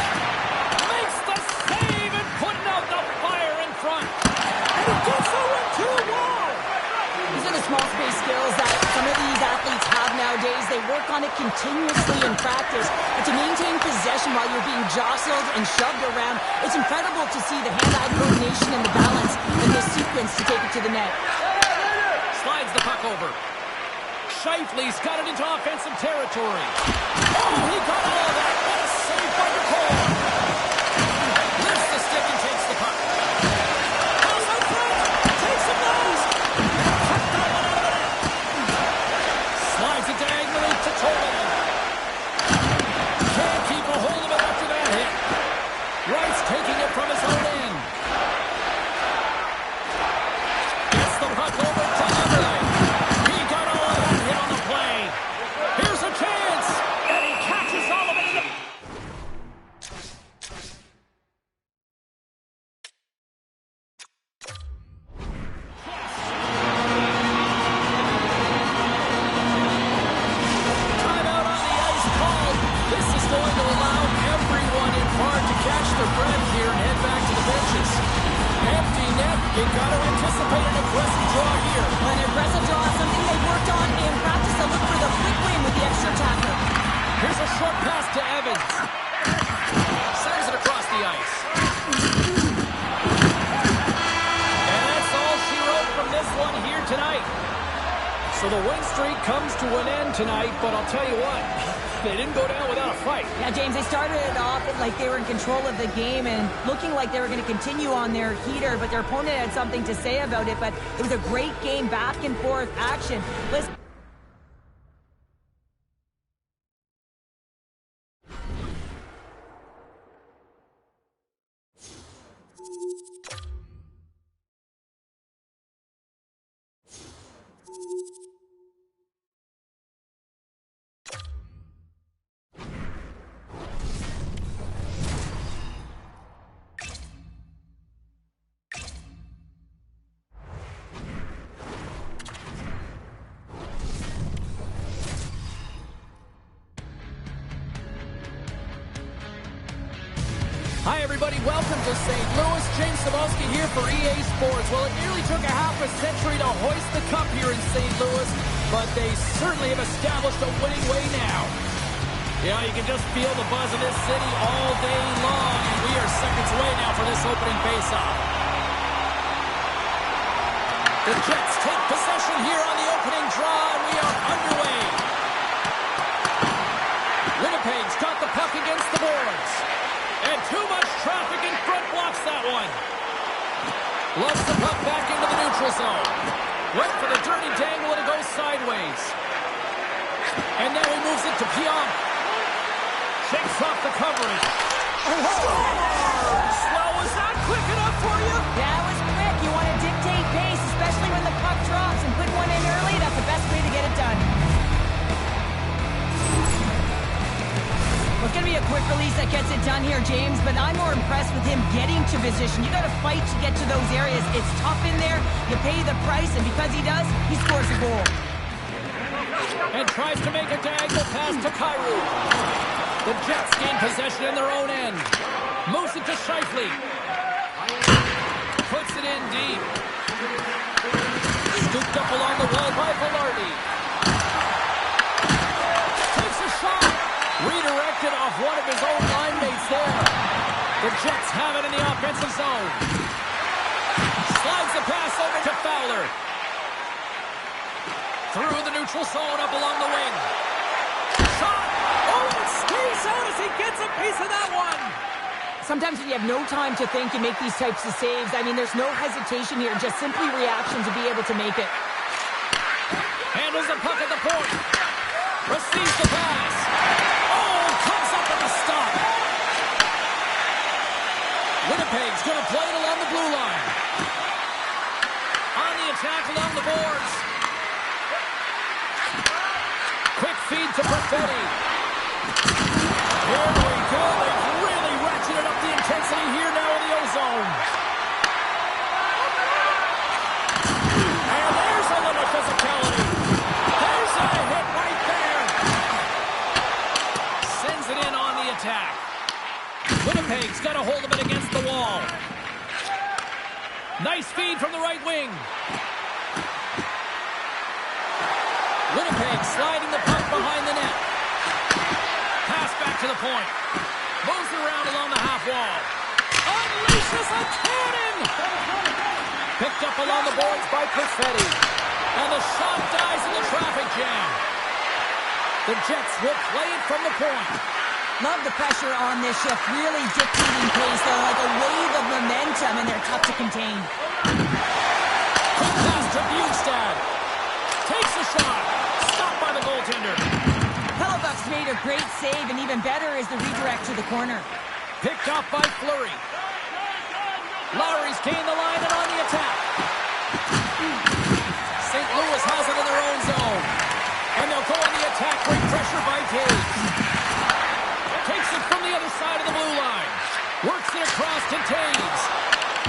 [SPEAKER 1] Makes the save and putting out the fire in front. And it gets over to the wall.
[SPEAKER 2] These are the small space skills that some of these athletes have nowadays. They work on it continuously in practice. But to maintain possession while you're being jostled and shoved around, it's incredible to see the hand-eye coordination and the balance in this sequence to take it to the net.
[SPEAKER 1] Slides the puck over. Scheifele's got it into offensive territory. Oh, he got all of that. What a save by Nicole. Lifts the stick and takes the puck. Goes out front. Takes a nose. Cut that one out of the net. Slides it diagonally to Tolan. Can't keep a hold of it after that hit. Wright's taking it from his own end. Gets the puck over to Everly. He got all of that hit on the play. Here's a chance. And he catches all of it in the... Timeout on the ice called. This is going to allow everyone involved to catch their breath here and head back to the benches. Empty net. You got to anticipate an aggressive draw here.
[SPEAKER 2] An aggressive draw is something they worked on in practice to look for the quick win with the extra tackle.
[SPEAKER 1] Here's a short pass to Evans. Sends it across the ice. And that's all she wrote from this one here tonight. So the win streak comes to an end tonight, but I'll tell you what, they didn't go down without a fight.
[SPEAKER 2] Yeah, James, they started it off like they were in control of the game and looking like they were going to continue on their heater, but their opponent had something to say about it. But it was a great game, back and forth action. Listen.
[SPEAKER 1] Hi, everybody. Welcome to St. Louis. James Cebulski here for EA Sports. Well, it nearly took a half a century to hoist the cup here in St. Louis, but they certainly have established a winning way now. Yeah, you can just feel the buzz of this city all day long, and we are seconds away now for this opening faceoff. The Jets take possession here on the opening draw, and we are underway. Winnipeg's got the puck against the boards. And too much traffic in front blocks that one. Loves the puck back into the neutral zone. Went for the dirty dangle and it goes sideways. And now he moves it to Pionk. Shakes off the coverage. Scores! Well, was that quick enough for you?
[SPEAKER 2] That was quick. You want to dictate pace, especially when the puck drops, and put one in early. That's the best way to get it done. Well, it's going to be a quick release that gets it done here, James, but I'm more impressed with him getting to position. You got to fight to get to those areas. It's tough in there. You pay the price, and because he does, he scores a goal.
[SPEAKER 1] And tries to make a diagonal pass to Kyrou. The Jets gain possession in their own end. Moves it to Scheifele. Puts it in deep. Scooped up along the wall by Velarde. Takes a shot. Redirected deflected off one of his own line mates there. The Jets have it in the offensive zone. Slides the pass over to Fowler. Through the neutral zone, up along the wing. Shot! Oh, it stays out as he gets a piece of that one.
[SPEAKER 2] Sometimes when you have no time to think, you make these types of saves. I mean, there's no hesitation here, just simply reaction to be able to make it.
[SPEAKER 1] Handles the puck at the point. Receives the pass. Oh, comes up with a stop. Winnipeg's going to play it along the blue line. On the attack along the boards. Quick feed to Perfetti. Here we go. They've really ratcheted up the intensity here now in the O-zone. And there's a little physicality. There's a hit right there. Sends it in on the attack. Winnipeg's got a hold of it against the wall. Nice feed from the right wing. Winnipeg sliding the puck behind the net. Pass back to the point. Moves it around along the half wall. Unleashes a cannon! Picked up along the boards by Perfetti. And the shot dies in the traffic jam. The Jets will play it from the point.
[SPEAKER 2] Love the pressure on this shift. Really dictating pace. They're like a wave of momentum, and they're tough to contain.
[SPEAKER 1] Quick pass to Bjugstad. Takes a shot. Stopped by the goaltender.
[SPEAKER 2] Hellebuck's made a great save, and even better is the redirect to the corner.
[SPEAKER 1] Picked off by Fleury. Lowry's gained the line and on the attack. St. Louis has it in their own zone. And they'll go on the attack. Great pressure by Taves. Takes it from the other side of the blue line. Works it across to Taves.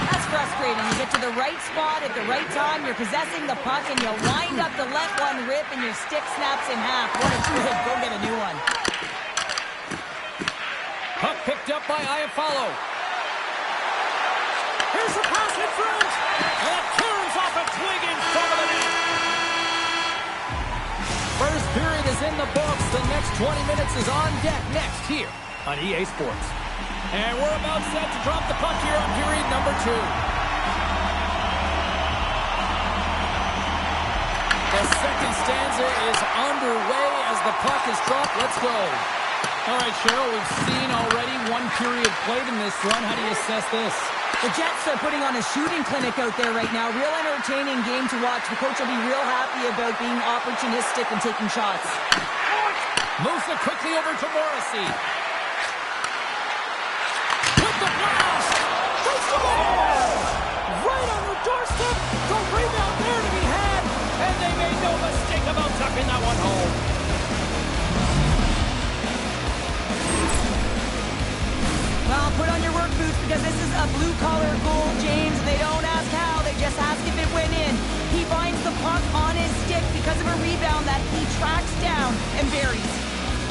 [SPEAKER 2] That's frustrating. You get to the right spot at the right time, you're possessing the puck, and you wind up to let one rip, and your stick snaps in half. What a good. Go get a new one.
[SPEAKER 1] Puck picked up by Iafallo. Here's a pass in front. And it tears off a twig in front of the net. First period is in the books. The next 20 minutes is on deck next here on EA Sports. And we're about set to drop the puck here on period number 2. The second stanza is underway as the puck is dropped. Let's go. All right, Cheryl, we've seen already one period played in this one. How do you assess this?
[SPEAKER 2] The Jets are putting on a shooting clinic out there right now. Real entertaining game to watch. The coach will be real happy about being opportunistic and taking shots.
[SPEAKER 1] Moves it quickly over to Morrissey. With the blast! They score! Right on the doorstep. The rebound there to be had. And they made no mistake about tucking that one home.
[SPEAKER 2] Well, put on your work boots because this is a blue-collar goal, James. They don't ask how, they just ask if it went in. He finds the puck on his stick because of a rebound that he tracks down and buries.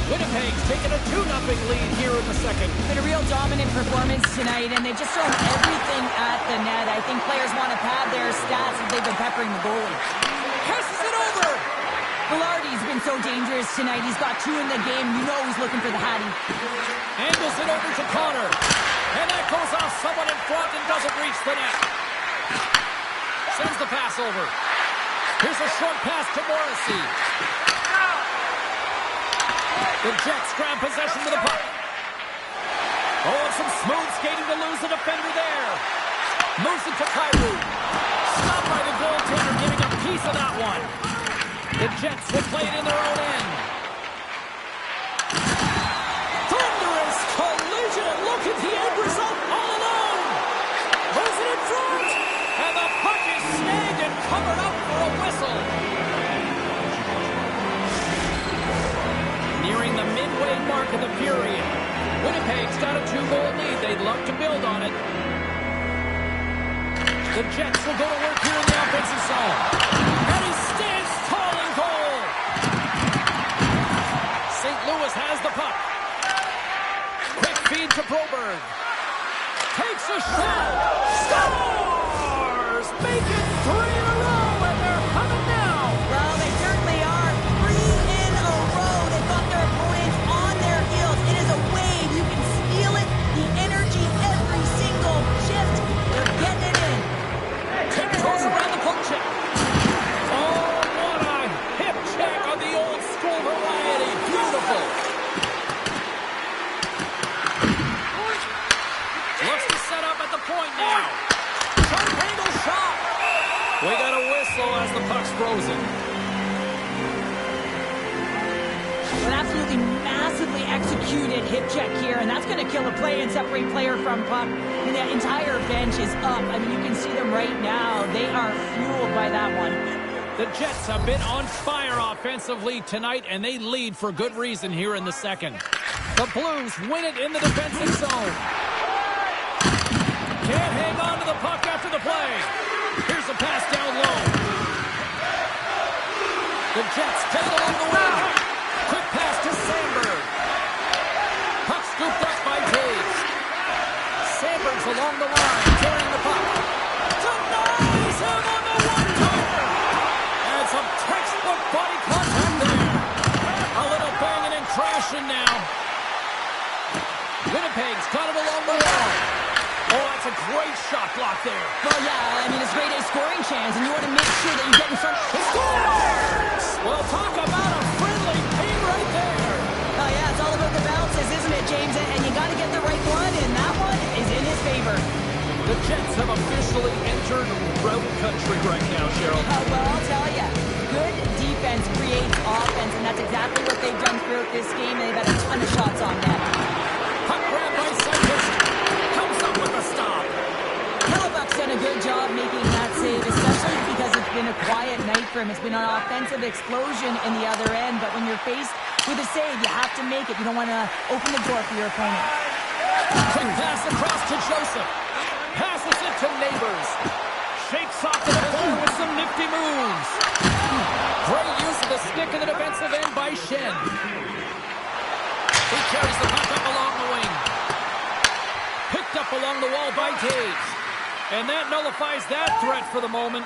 [SPEAKER 1] Winnipeg's taken a 2-0 lead here in the second.
[SPEAKER 2] Been a real dominant performance tonight, and they've just thrown everything at the net. I think players want to pad their stats as they've been peppering the goalie.
[SPEAKER 1] Passes it over!
[SPEAKER 2] Velarde's been so dangerous tonight. He's got 2 in the game. You know he's looking for the Hattie.
[SPEAKER 1] Angles it over to Connor. And that goes off someone in front and doesn't reach the net. Sends the pass over. Here's a short pass to Morrissey. The Jets grab possession with the puck. Oh, and some smooth skating to lose the defender there. Moves it to Kyrou. Stopped by the goaltender, getting a piece of that one. The Jets will play it in their own end. Thunderous collision. Look at the end result all alone. Moves it in front. And the puck is snagged and covered up for a whistle. Nearing the midway mark of the period. Winnipeg's got a 2-goal lead. They'd love to build on it. The Jets will go to work here in the offensive zone. And he stands tall in goal. St. Louis has the puck. Quick feed to Broberg. Takes a shot. Scores! Make it 3 in a row, and they're coming now.
[SPEAKER 2] Well, they certainly are. 3 in a row. They've got their opponents on their heels. It is a
[SPEAKER 1] line now. Sharp angle shot. We got a whistle as the puck's frozen.
[SPEAKER 2] An absolutely massively executed hip check here, and that's going to kill a play and separate player from puck. And the entire bench is up. I mean, you can see them right now. They are fueled by that one.
[SPEAKER 1] The Jets have been on fire offensively tonight, and they lead for good reason here in the second. The Blues win it in the defensive zone. Can't hang on to the puck after the play. Here's a pass down low. The Jets take it along the wing. Quick pass to Sandberg. Puck scooped up by Taves. Sandberg's along the line, carrying the puck. Denies him on the one-timer. And some textbook body contact there. A little banging and crashing now. Winnipeg's got it along the wall. Oh, that's a great shot block there.
[SPEAKER 2] Well, yeah, I mean, it's great a scoring chance, and you want to make sure that you get in front.
[SPEAKER 1] He scores! Well, talk about a friendly ping right there.
[SPEAKER 2] Oh, yeah, it's all about the bounces, isn't it, James? And you got to get the right one, and that one is in his favor.
[SPEAKER 1] The Jets have officially entered road country right now, Cheryl.
[SPEAKER 2] Well, I'll tell you, good defense creates offense, and that's exactly what they've done throughout this game. They've had a ton of shots on net.
[SPEAKER 1] Puck grab by Cypress. Comes up with a stop.
[SPEAKER 2] Hellebuck's done a good job making that save, especially because it's been a quiet night for him. It's been an offensive explosion in the other end, but when you're faced with a save, you have to make it. You don't want to open the door for your opponent.
[SPEAKER 1] Quick pass across to Joseph. Passes it to Neighbors. Shakes off to the corner with some nifty moves. Great use of the stick in the defensive end by Shen. He carries the puck up along the wing. Picked up along the wall by Taves. And that nullifies that threat for the moment.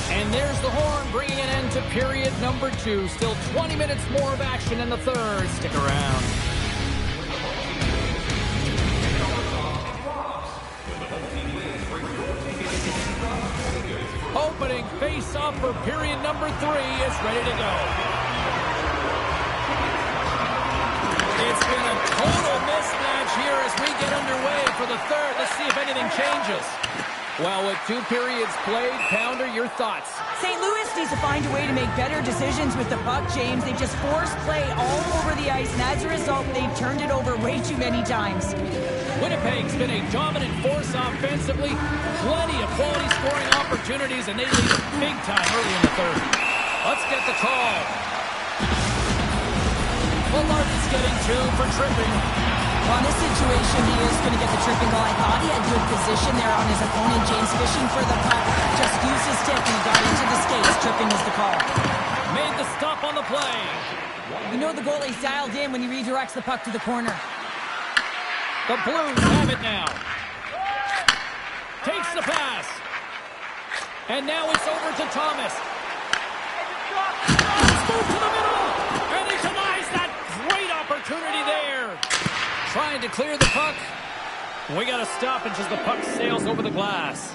[SPEAKER 1] And there's the horn, bringing an end to period number 2. Still 20 minutes more of action in the third. Stick around. Opening face-off for period number 3 is ready to go. It's been a total mismatch here as we get underway for the third. Let's see if anything changes. Well, with 2 periods played, Pounder, your thoughts?
[SPEAKER 2] St. Louis needs to find a way to make better decisions with the puck, James. They've just forced play all over the ice, and as a result, they've turned it over way too many times.
[SPEAKER 1] Winnipeg's been a dominant force offensively. Plenty of quality scoring opportunities, and they lead big time early in the third. Let's get the call. Bullard is getting 2 for tripping.
[SPEAKER 2] Well, in this situation, he is going to get the tripping goal. I thought he had good position there on his opponent. James fishing for the puck. Just used his stick and he got into the skates. Tripping is the call.
[SPEAKER 1] Made the stop on the play.
[SPEAKER 2] You know the goalie's dialed in when he redirects the puck to the corner.
[SPEAKER 1] The Blues have it now. Takes the pass. And now it's over to Thomas. Let's move to the middle. And he denies that great opportunity there. Trying to clear the puck. We got to stop it as the puck sails over the glass.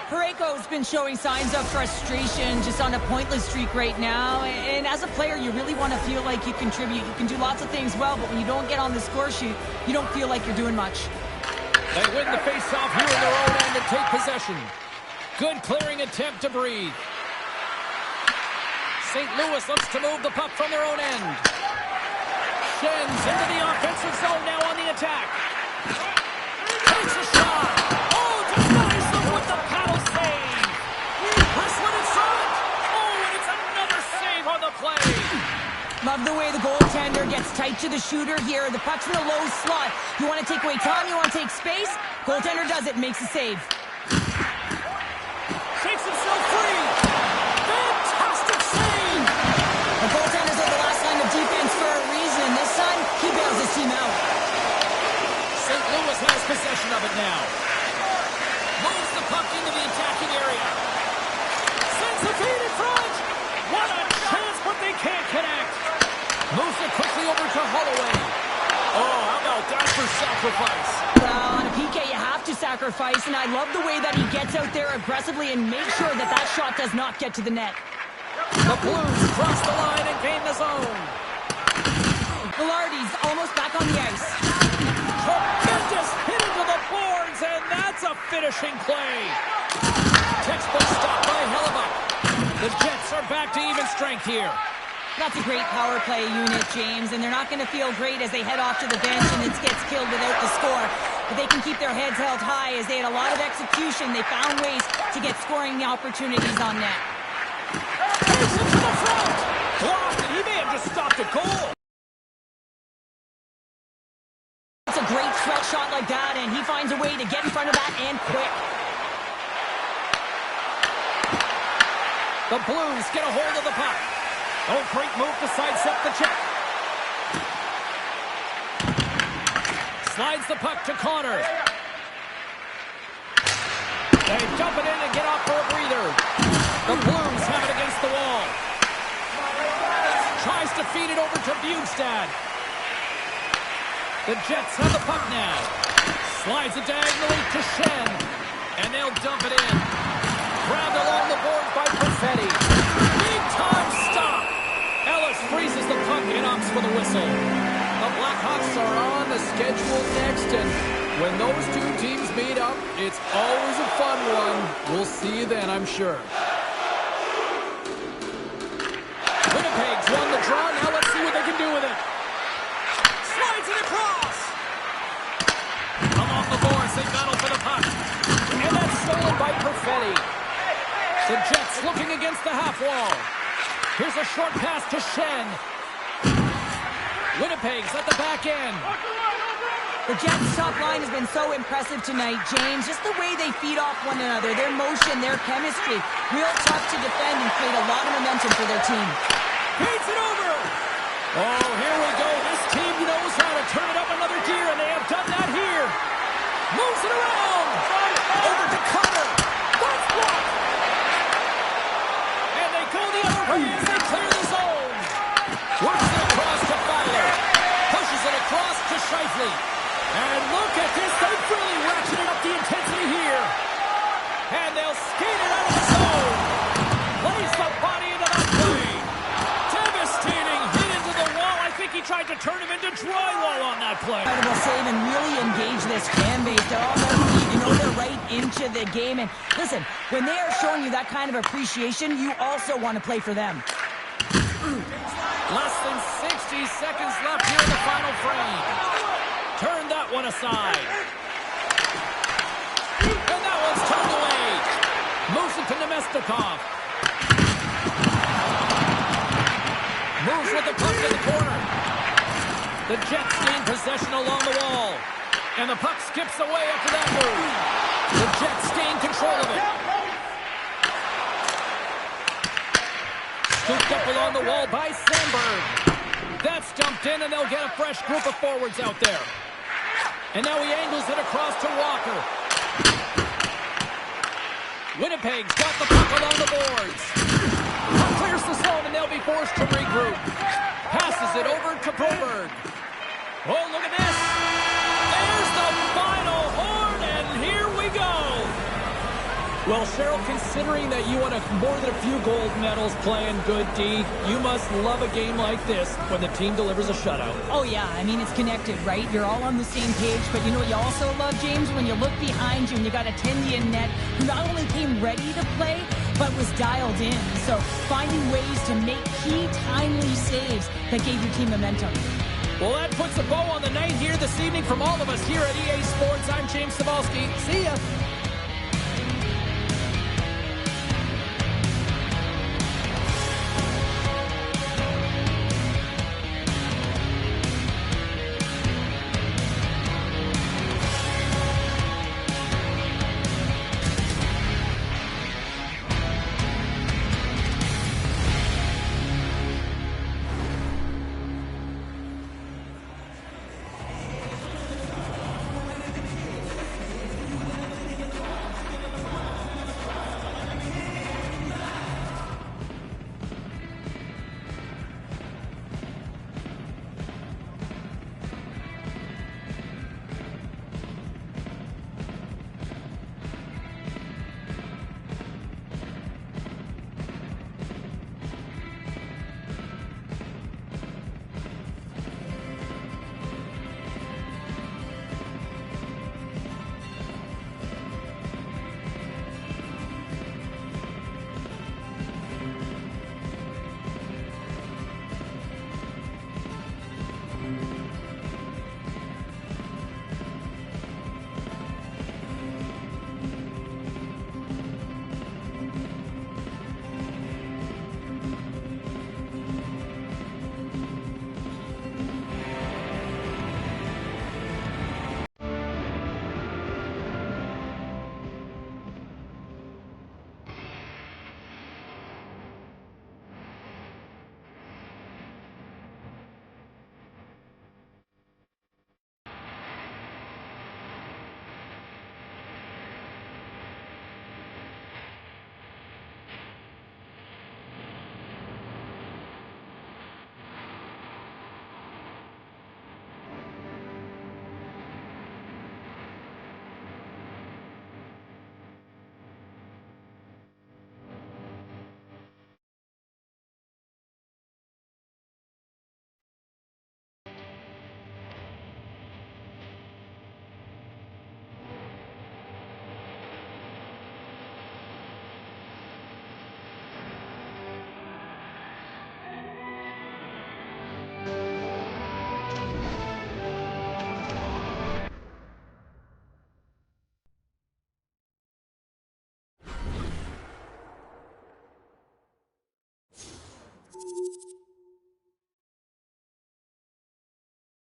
[SPEAKER 2] Parayko's been showing signs of frustration, just on a pointless streak right now. And as a player, you really want to feel like you contribute. You can do lots of things well, but when you don't get on the score sheet, you don't feel like you're doing much.
[SPEAKER 1] They win the faceoff here in their own end and take possession. Good clearing attempt to breathe. St. Louis looks to move the puck from their own end. Shen's into the offensive zone now on the attack. Takes a shot. Oh, denies them with the paddle save. Wrestling in front. Oh, and it's another save on the play.
[SPEAKER 2] Love the way the goaltender gets tight to the shooter here. The puck's in the low slot. You want to take away time, you want to take space. Goaltender does it, makes a save.
[SPEAKER 1] Shakes himself free. Fantastic save.
[SPEAKER 2] The goaltender's at the last line of defense for a reason. This time, he bails his team out.
[SPEAKER 1] St. Louis has possession of it now. Moves the puck into the attacking area. Sends the feed in front. What a chance, but they can't connect. Moves it quickly over to Holloway. Oh, how about that for sacrifice?
[SPEAKER 2] Well, on a PK, you have to sacrifice, and I love the way that he gets out there aggressively and makes sure that that shot does not get to the net.
[SPEAKER 1] The Blues cross the line and gain the zone.
[SPEAKER 2] Velarde's almost back on the ice.
[SPEAKER 1] Tremendous hit into the boards, and that's a finishing play. Textbook stop by Salamat. The Jets are back to even strength here.
[SPEAKER 2] That's a great power play unit, James, and they're not going to feel great as they head off to the bench and it gets killed without the score. But they can keep their heads held high as they had a lot of execution. They found ways to get scoring opportunities on net.
[SPEAKER 1] Vincent to the front. Blocked, and he may have just stopped a goal.
[SPEAKER 2] It's a great stretch shot like that, and he finds a way to get in front of that and quick.
[SPEAKER 1] The Blues get a hold of the puck. Oh, great move to sidestep the check. Slides the puck to Connor. They dump it in and get off for a breather. The Blues have it against the wall. Tries to feed it over to Bugstad. The Jets have the puck now. Slides it diagonally to Shen. And they'll dump it in. Grabbed along the boards by Perfetti. Big time stop. Ellis freezes the puck and opts for the whistle. The Blackhawks are on the schedule next, and when those two teams meet up, it's always a fun one. We'll see you then, I'm sure. Winnipeg's won the draw. Now let's see what they can do with it. Slides it across. Along the boards, they battle for the puck. And that's stolen by Perfetti. The Jets looking against the half wall. Here's a short pass to Shen. Winnipeg's at the back end.
[SPEAKER 2] The Jets' top line has been so impressive tonight, James. Just the way they feed off one another, their motion, their chemistry. Real tough to defend and create a lot of momentum for their team.
[SPEAKER 1] Paints it over. Oh, here we go. This team knows how to turn it up another gear, and they have done that here. Moves it around. Over to Connor. That's blocked. And they go the other way as they clear the zone. Works it across to Fowler. Pushes it across to Scheifele. And look at this. They've really ratcheted up the intensity here. And they'll skate it out of the zone. Plays the body into that play. Devastating hit into the wall. I think he tried to turn him into drywall on that play.
[SPEAKER 2] Incredible save and really engage this fan base. They're on their feet. You know they're right into the game. And listen, when they are showing you that kind of appreciation, you also want to play for them.
[SPEAKER 1] Less than 60 seconds left here in the final frame. Turn that one aside. And that one's turned away. Moves it to Nemestikov. Moves with the puck to the corner. The Jets gain possession along the wall. And the puck skips away after that move. The Jets gain control of it. Scooped up along the wall by Sandberg. That's dumped in, and they'll get a fresh group of forwards out there. And now he angles it across to Walker. Winnipeg's got the puck along the boards. Puck clears the zone, and they'll be forced to regroup. Passes it over to Broberg. Oh, look at this. There's the final horn, and here we go. Well, Cheryl, considering that you won more than a few gold medals playing good D, you must love a game like this when the team delivers a shutout.
[SPEAKER 2] Oh, yeah. I mean, it's connected, right? You're all on the same page. But you know what you also love, James? When you look behind you and you got a Tendy in net who not only came ready to play, but was dialed in. So finding ways to make key, timely saves that gave your team momentum.
[SPEAKER 1] Well, that puts a bow on the night here this evening from all of us here at EA Sports. I'm James Cebulski. See ya.